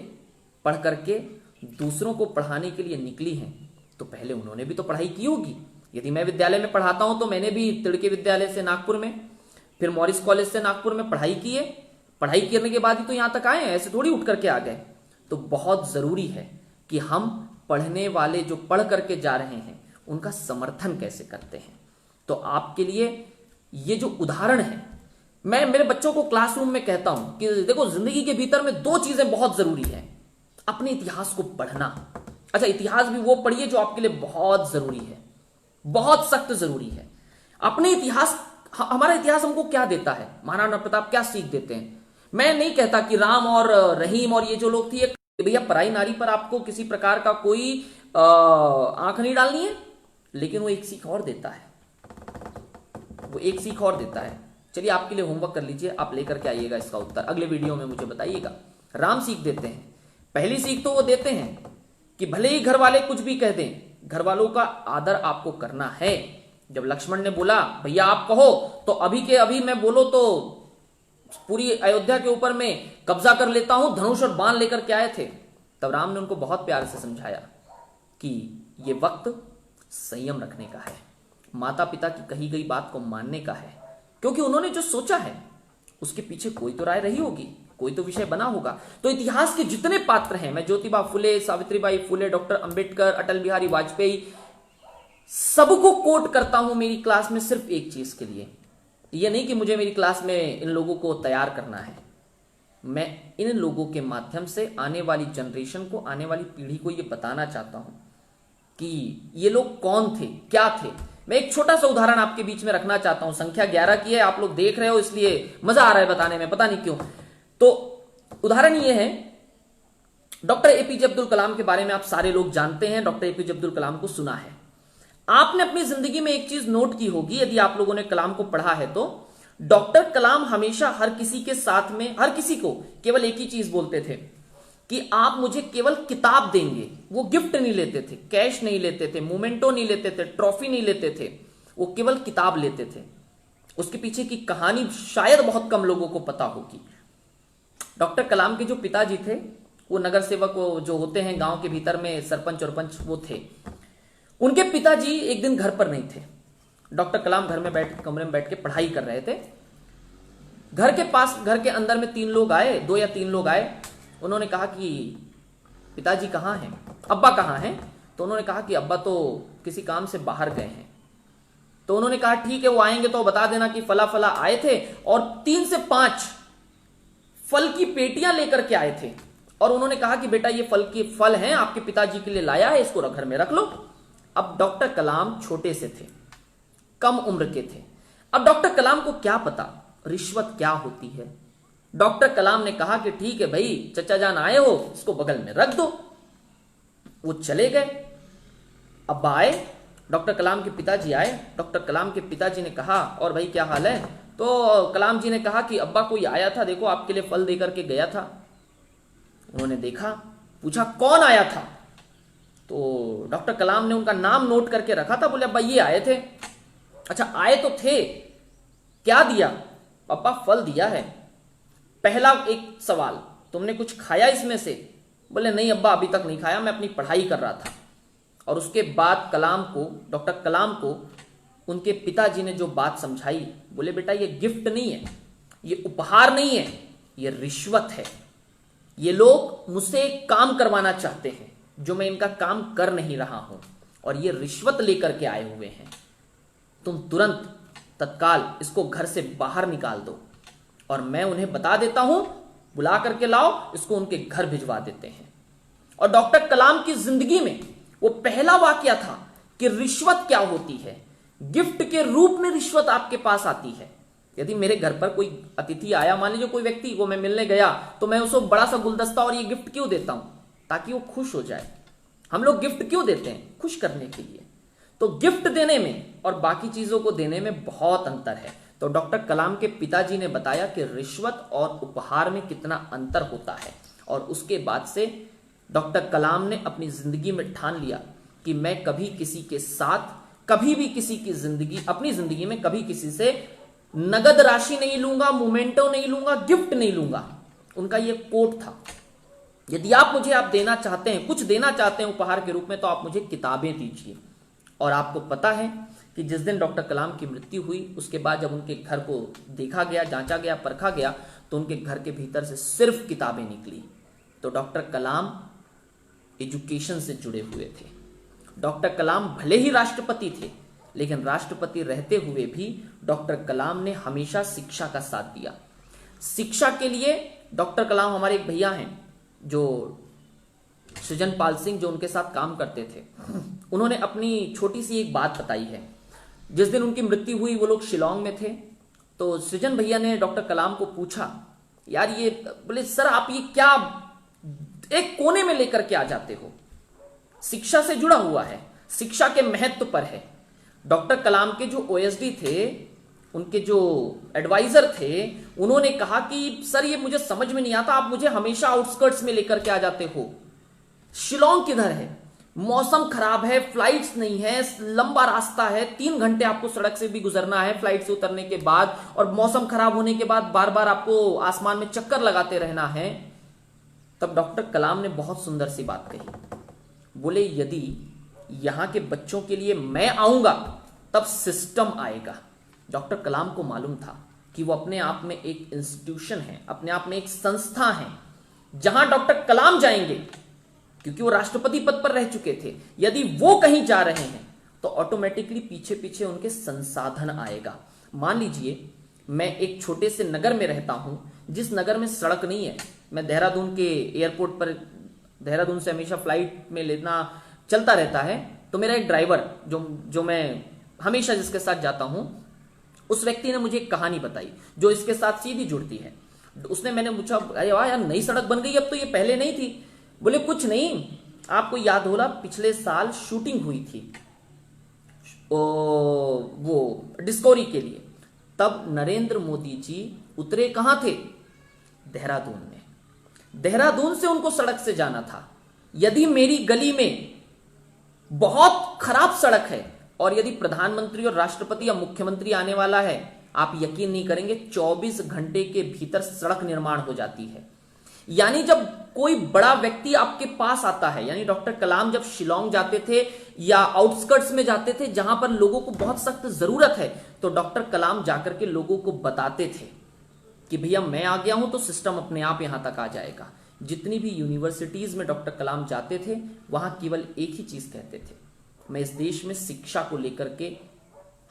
पढ़ करके दूसरों को पढ़ाने के लिए निकली हैं तो पहले उन्होंने भी तो पढ़ाई की होगी। यदि मैं विद्यालय में पढ़ाता हूं तो मैंने भी तिड़के विद्यालय से नागपुर में, फिर मॉरिस कॉलेज से नागपुर में पढ़ाई की है। पढ़ाई करने के बाद ही तो यहां तक आए हैं, ऐसे थोड़ी उठ करके आ गए। तो बहुत जरूरी है कि हम पढ़ने वाले जो पढ़ करके जा रहे हैं उनका समर्थन कैसे करते हैं। तो आपके लिए ये जो उदाहरण है, मैं मेरे बच्चों को क्लासरूम में कहता हूं कि देखो, जिंदगी के भीतर में दो चीजें बहुत जरूरी है। अपने इतिहास को पढ़ना, अच्छा इतिहास भी वो पढ़िए जो आपके लिए बहुत जरूरी है, बहुत सख्त जरूरी है। अपने इतिहास, हमारा इतिहास हमको क्या देता है, महाराणा प्रताप क्या सीख देते हैं? मैं नहीं कहता कि राम और रहीम और ये जो लोग थी, भैया पराई नारी पर आपको किसी प्रकार का कोई आंख नहीं डालनी है, लेकिन वो एक सीख और देता है, वो एक सीख और देता है। चलिए आपके लिए होमवर्क कर लीजिए, आप लेकर के आइएगा इसका उत्तर, अगले वीडियो में मुझे बताइएगा। राम सीख देते हैं, पहली सीख तो वो देते हैं कि भले ही घर वाले कुछ भी कह दें, घर वालों का आदर आपको करना है। जब लक्ष्मण ने बोला भैया आप कहो, तो अभी के अभी मैं बोलो तो पूरी अयोध्या के ऊपर में कब्जा कर लेता हूं, धनुष और बाण लेकर के आए थे। तब राम ने उनको बहुत प्यार से समझाया कि ये वक्त संयम रखने का है, माता पिता की कही गई बात को मानने का है, क्योंकि उन्होंने जो सोचा है उसके पीछे कोई तो राय रही होगी, कोई तो विषय बना होगा। तो इतिहास के जितने पात्र हैं, मैं ज्योतिबा फुले, सावित्रीबाई फुले, डॉक्टर अंबेडकर, अटल बिहारी वाजपेयी, सबको कोट करता हूं मेरी क्लास में सिर्फ एक चीज के लिए। यह नहीं कि मुझे मेरी क्लास में इन लोगों को तैयार करना है, मैं इन लोगों के माध्यम से आने वाली जनरेशन को, आने वाली पीढ़ी को यह बताना चाहता हूं कि ये लोग कौन थे, क्या थे। मैं एक छोटा सा उदाहरण आपके बीच में रखना चाहता हूं, संख्या 11 की है, आप लोग देख रहे हो इसलिए मजा आ रहा है बताने में, पता नहीं क्यों। तो उदाहरण ये है, डॉक्टर एपीजे अब्दुल कलाम के बारे में आप सारे लोग जानते हैं, डॉक्टर एपीजे अब्दुल कलाम को सुना है। आपने अपनी जिंदगी में एक चीज नोट की होगी, यदि आप लोगों ने कलाम को पढ़ा है तो डॉक्टर कलाम हमेशा हर किसी के साथ में, हर किसी को केवल एक ही चीज बोलते थे कि आप मुझे केवल किताब देंगे। वो गिफ्ट नहीं लेते थे, कैश नहीं लेते थे, मोमेंटो नहीं लेते थे, ट्रॉफी नहीं लेते थे, वो केवल किताब लेते थे। उसके पीछे की कहानी शायद बहुत कम लोगों को पता होगी। डॉक्टर कलाम के जो पिताजी थे वो नगर सेवक जो होते हैं गांव के भीतर में, सरपंच और पंच वो थे। उनके पिताजी एक दिन घर पर नहीं थे। डॉक्टर कलाम घर में कमरे में बैठ के पढ़ाई कर रहे थे। घर के पास, घर के अंदर में 3 लोग आए, 2 या 3 लोग आए। उन्होंने कहा कि पिताजी कहाँ हैं, अब्बा कहाँ हैं? तो उन्होंने कहा कि अब्बा तो किसी काम से बाहर गए हैं। तो उन्होंने कहा ठीक है, वो आएंगे तो बता देना कि फला फला आए थे और 3 से 5 फल की पेटियां लेकर के आए थे और उन्होंने कहा कि बेटा ये फल हैं, आपके पिताजी के लिए लाया है, इसको घर में रख लो। अब डॉक्टर कलाम छोटे से थे, कम उम्र के थे। अब डॉक्टर कलाम को क्या पता रिश्वत क्या होती है। डॉक्टर कलाम ने कहा कि ठीक है भाई, चचा जान आए हो, इसको बगल में रख दो। वो चले गए। अब आए, डॉक्टर कलाम के पिताजी आए। डॉक्टर कलाम के पिताजी ने कहा, और भाई क्या हाल है? तो कलाम जी ने कहा कि अब्बा कोई आया था, देखो आपके लिए फल देकर के गया था। उन्होंने देखा, पूछा कौन आया था? तो डॉक्टर कलाम ने उनका नाम नोट करके रखा था। बोले अब्बा ये आए थे। अच्छा आए तो थे, क्या दिया? पापा फल दिया है। पहला एक सवाल, तुमने कुछ खाया इसमें से? बोले नहीं अब्बा अभी तक नहीं खाया, मैं अपनी पढ़ाई कर रहा था। और उसके बाद डॉक्टर कलाम को उनके पिताजी ने जो बात समझाई, बोले बेटा ये गिफ्ट नहीं है, ये उपहार नहीं है, ये रिश्वत है। ये लोग मुझसे एक काम करवाना चाहते हैं जो मैं इनका काम कर नहीं रहा हूं, और ये रिश्वत लेकर के आए हुए हैं। तुम तुरंत तत्काल इसको घर से बाहर निकाल दो, और मैं उन्हें बता देता हूं, बुला करके लाओ, इसको उनके घर भिजवा देते हैं। और डॉक्टर कलाम की जिंदगी में वो पहला वाकया था कि रिश्वत क्या होती है। गिफ्ट के रूप में रिश्वत आपके पास आती है। यदि मेरे घर पर कोई अतिथि आया, मान लीजिए कोई व्यक्ति को मैं मिलने गया, तो मैं उसको बड़ा सा गुलदस्ता और ये गिफ्ट क्यों देता हूं? ताकि वो खुश हो जाए। हम लोग गिफ्ट क्यों देते हैं? खुश करने के लिए। तो गिफ्ट देने में और बाकी चीजों को देने में बहुत अंतर है। तो डॉक्टर कलाम के पिताजी ने बताया कि रिश्वत और उपहार में कितना अंतर होता है। और उसके बाद से डॉक्टर कलाम ने अपनी जिंदगी में ठान लिया कि मैं कभी किसी के साथ, कभी भी किसी की अपनी जिंदगी में कभी किसी से नगद राशि नहीं लूंगा, मोमेंटो नहीं लूंगा, गिफ्ट नहीं लूंगा। उनका यह कोट था, यदि आप देना चाहते हैं, कुछ देना चाहते हैं उपहार के रूप में, तो आप मुझे किताबें दीजिए। और आपको पता है कि जिस दिन डॉक्टर कलाम की मृत्यु हुई, उसके बाद जब उनके घर को देखा गया, जांचा गया, परखा गया, तो उनके घर के भीतर से सिर्फ किताबें निकली। तो डॉक्टर कलाम एजुकेशन से जुड़े हुए थे। डॉक्टर कलाम भले ही राष्ट्रपति थे, लेकिन राष्ट्रपति रहते हुए भी डॉक्टर कलाम ने हमेशा शिक्षा का साथ दिया। शिक्षा के लिए डॉक्टर कलाम, हमारे एक भैया हैं जो सृजन पाल सिंह, जो उनके साथ काम करते थे, उन्होंने अपनी छोटी सी एक बात बताई है। जिस दिन उनकी मृत्यु हुई, वो लोग शिलोंग में थे। तो सृजन भैया ने डॉक्टर कलाम को पूछा, यार ये, बोले सर आप ये क्या एक कोने में लेकर के आ जाते हो? शिक्षा से जुड़ा हुआ है, शिक्षा के महत्व पर है। डॉक्टर कलाम के जो ओएसडी थे, उनके जो एडवाइजर थे, उन्होंने कहा कि सर ये मुझे समझ में नहीं आता, आप मुझे हमेशा आउटस्कर्ट्स में लेकर के आ जाते हो। शिलोंग किधर है? मौसम खराब है, फ्लाइट्स नहीं है, लंबा रास्ता है, 3 घंटे आपको सड़क से भी गुजरना है फ्लाइट से उतरने के बाद, और मौसम खराब होने के बाद बार बार आपको आसमान में चक्कर लगाते रहना है। तब डॉक्टर कलाम ने बहुत सुंदर सी बात कही। बोले यदि यहां के बच्चों के लिए मैं आऊंगा, तब सिस्टम आएगा। डॉक्टर कलाम को मालूम था कि वो अपने आप में एक इंस्टीट्यूशन है, अपने आप में एक संस्था है, जहां डॉक्टर कलाम जाएंगे, क्योंकि वो राष्ट्रपति पद पर रह चुके थे। यदि वो कहीं जा रहे हैं तो ऑटोमेटिकली पीछे पीछे उनके संसाधन आएगा। मान लीजिए मैं एक छोटे से नगर में रहता हूं, जिस नगर में सड़क नहीं है। मैं देहरादून के एयरपोर्ट पर, देहरादून से हमेशा फ्लाइट में लेना चलता रहता है। तो मेरा एक ड्राइवर जो मैं हमेशा जिसके साथ जाता हूं, उस व्यक्ति ने मुझे एक कहानी बताई जो इसके साथ सीधी जुड़ती है। उसने, मैंने पूछा अरे वाह यार, नई सड़क बन गई, अब तो ये पहले नहीं थी। बोले कुछ नहीं, आपको याद होगा पिछले साल शूटिंग हुई थी वो डिस्कवरी के लिए, तब नरेंद्र मोदी जी उतरे कहां थे? देहरादून में। देहरादून से उनको सड़क से जाना था। यदि मेरी गली में बहुत खराब सड़क है और यदि प्रधानमंत्री और राष्ट्रपति या मुख्यमंत्री आने वाला है, आप यकीन नहीं करेंगे 24 घंटे के भीतर सड़क निर्माण हो जाती है। यानी जब कोई बड़ा व्यक्ति आपके पास आता है, यानी डॉक्टर कलाम जब शिलोंग जाते थे या आउटस्कर्ट्स में जाते थे जहां पर लोगों को बहुत सख्त जरूरत है, तो डॉक्टर कलाम जाकर के लोगों को बताते थे कि भैया मैं आ गया हूं तो सिस्टम अपने आप यहां तक आ जाएगा। जितनी भी यूनिवर्सिटीज में डॉक्टर कलाम जाते थे, वहां केवल एक ही चीज कहते थे, मैं इस देश में शिक्षा को लेकर के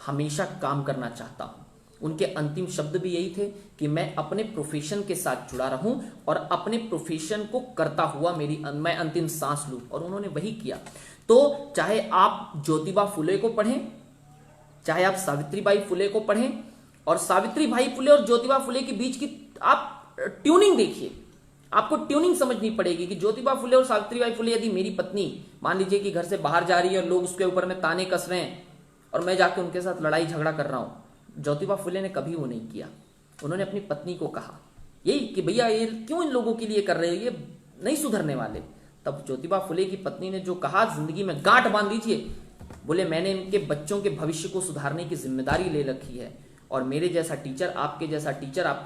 हमेशा काम करना चाहता हूं। उनके अंतिम शब्द भी यही थे कि मैं अपने प्रोफेशन के साथ जुड़ा रहूं और अपने प्रोफेशन को करता हुआ मैं अंतिम सांस लूं, और उन्होंने वही किया। तो चाहे आप ज्योतिबा फुले को पढ़ें, चाहे आप सावित्रीबाई फुले को पढ़ें, और सावित्रीबाई फुले और ज्योतिबा फुले के बीच की आप ट्यूनिंग देखिए, आपको ट्यूनिंग समझनी पड़ेगी कि ज्योतिबा फुले और सावित्रीबाई फुले, यदि मेरी पत्नी मान लीजिए कि घर से बाहर जा रही है और लोग उसके ऊपर में ताने कस रहे हैं और मैं जाके उनके साथ लड़ाई झगड़ा कर रहा हूं, ज्योतिबा फुले ने कभी वो नहीं किया। उन्होंने अपनी पत्नी को कहा यही कि भैया ये क्यों इन लोगों के लिए कर रहे हैं, ये नहीं सुधरने वाले। तब ज्योतिबा फुले की पत्नी ने जो कहा, जिंदगी में गांठ बांध दीजिए, बोले मैंने इनके बच्चों के भविष्य को सुधारने की जिम्मेदारी ले रखी है, और मेरे जैसा टीचर, आपके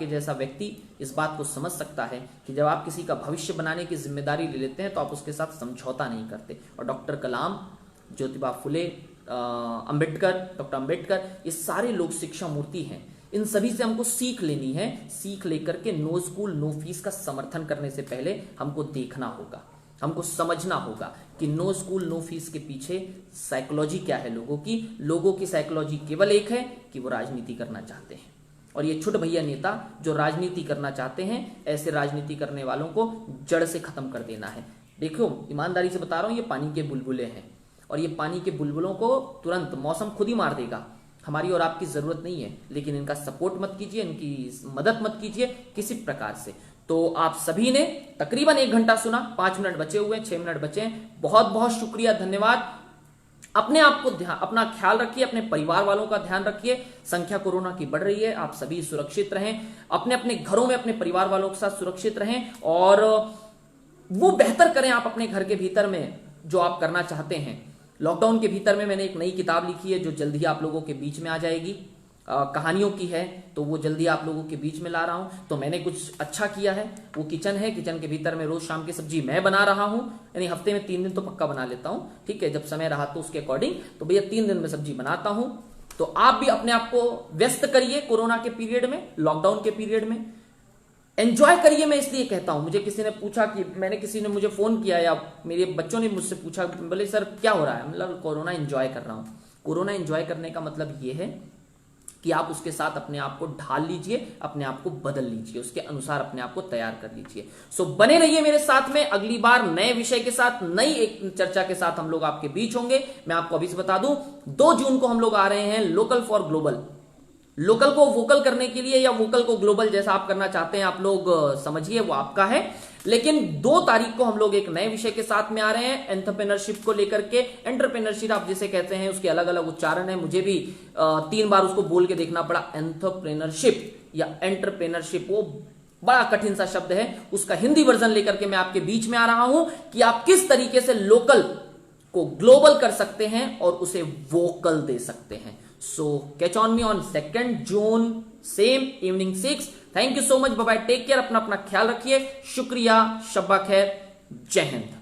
जैसा व्यक्ति इस बात को समझ सकता है कि जब आप किसी का भविष्य बनाने की जिम्मेदारी ले लेते हैं तो आप उसके साथ समझौता नहीं करते। और डॉक्टर कलाम, ज्योतिबा फुले, डॉक्टर अंबेडकर, ये सारे लोग शिक्षा मूर्ति हैं। इन सभी से हमको सीख लेनी है। सीख लेकर के नो स्कूल नो फीस का समर्थन करने से पहले हमको देखना होगा, हमको समझना होगा कि नो स्कूल नो फीस के पीछे साइकोलॉजी क्या है लोगों की साइकोलॉजी केवल एक है कि वो राजनीति करना चाहते हैं। और ये छुट भैया नेता जो राजनीति करना चाहते हैं, ऐसे राजनीति करने वालों को जड़ से खत्म कर देना है। देखो ईमानदारी से बता रहा हूं, ये पानी के बुलबुले हैं, और ये पानी के बुलबुलों को तुरंत मौसम खुद ही मार देगा। हमारी और आपकी जरूरत नहीं है, लेकिन इनका सपोर्ट मत कीजिए, इनकी मदद मत कीजिए किसी प्रकार से। तो आप सभी ने तकरीबन 1 घंटा सुना, 5 मिनट बचे हुए, 6 मिनट बचे हैं। बहुत बहुत शुक्रिया, धन्यवाद। अपने आप को अपना ख्याल रखिए, अपने परिवार वालों का ध्यान रखिए। संख्या कोरोना की बढ़ रही है, आप सभी सुरक्षित रहें, अपने अपने घरों में अपने परिवार वालों के साथ सुरक्षित रहें, और वो बेहतर करें आप अपने घर के भीतर में जो आप करना चाहते हैं। लॉकडाउन के भीतर में मैंने एक नई किताब लिखी है जो जल्दी आप लोगों के बीच में आ जाएगी, कहानियों की है, तो वो जल्दी आप लोगों के बीच में ला रहा हूं। तो मैंने कुछ अच्छा किया है, वो किचन है, किचन के भीतर में रोज शाम की सब्जी मैं बना रहा हूं, यानी हफ्ते में 3 दिन तो पक्का बना लेता हूं, ठीक है, जब समय रहा तो उसके अकॉर्डिंग, तो भैया 3 दिन में सब्जी बनाता हूं। तो आप भी अपने आप को व्यस्त करिए कोरोना के पीरियड में, लॉकडाउन के पीरियड में एंजॉय करिए। मैं इसलिए कहता हूं, मुझे किसी ने पूछा कि किसी ने मुझे फोन किया या मेरे बच्चों ने मुझसे पूछा, बोले सर क्या हो रहा है, मतलब कोरोना एंजॉय कर रहा हूं। कोरोना एंजॉय करने का मतलब ये है कि आप उसके साथ अपने आप को ढाल लीजिए, अपने आप को बदल लीजिए, उसके अनुसार अपने आप को तैयार कर लीजिए। सो बने रहिए मेरे साथ में, अगली बार नए विषय के साथ, नई एक चर्चा के साथ हम लोग आपके बीच होंगे। मैं आपको अभी से बता दूं, 2 जून को हम लोग आ रहे हैं लोकल फॉर ग्लोबल। लोकल को वोकल करने के लिए या वोकल को ग्लोबल, जैसा आप करना चाहते हैं, आप लोग समझिए, वो आपका है। लेकिन 2 तारीख को हम लोग एक नए विषय के साथ में आ रहे हैं, एंटरप्रेन्योरशिप को लेकर के। एंटरप्रेन्योरशिप आप जिसे कहते हैं, उसके अलग अलग उच्चारण है, मुझे भी 3 बार उसको बोल के देखना पड़ा। एंटरप्रेन्योरशिप या एंटरप्रेन्योरशिप, वो बड़ा कठिन सा शब्द है, उसका हिंदी वर्जन लेकर के मैं आपके बीच में आ रहा हूं कि आप किस तरीके से लोकल को ग्लोबल कर सकते हैं और उसे वोकल दे सकते हैं। So catch on me on 2nd June, same evening 6. Thank you so much. Bye bye. Take care. अपना ख्याल रखिए। शुक्रिया। शब्बा खैर। जय हिंद।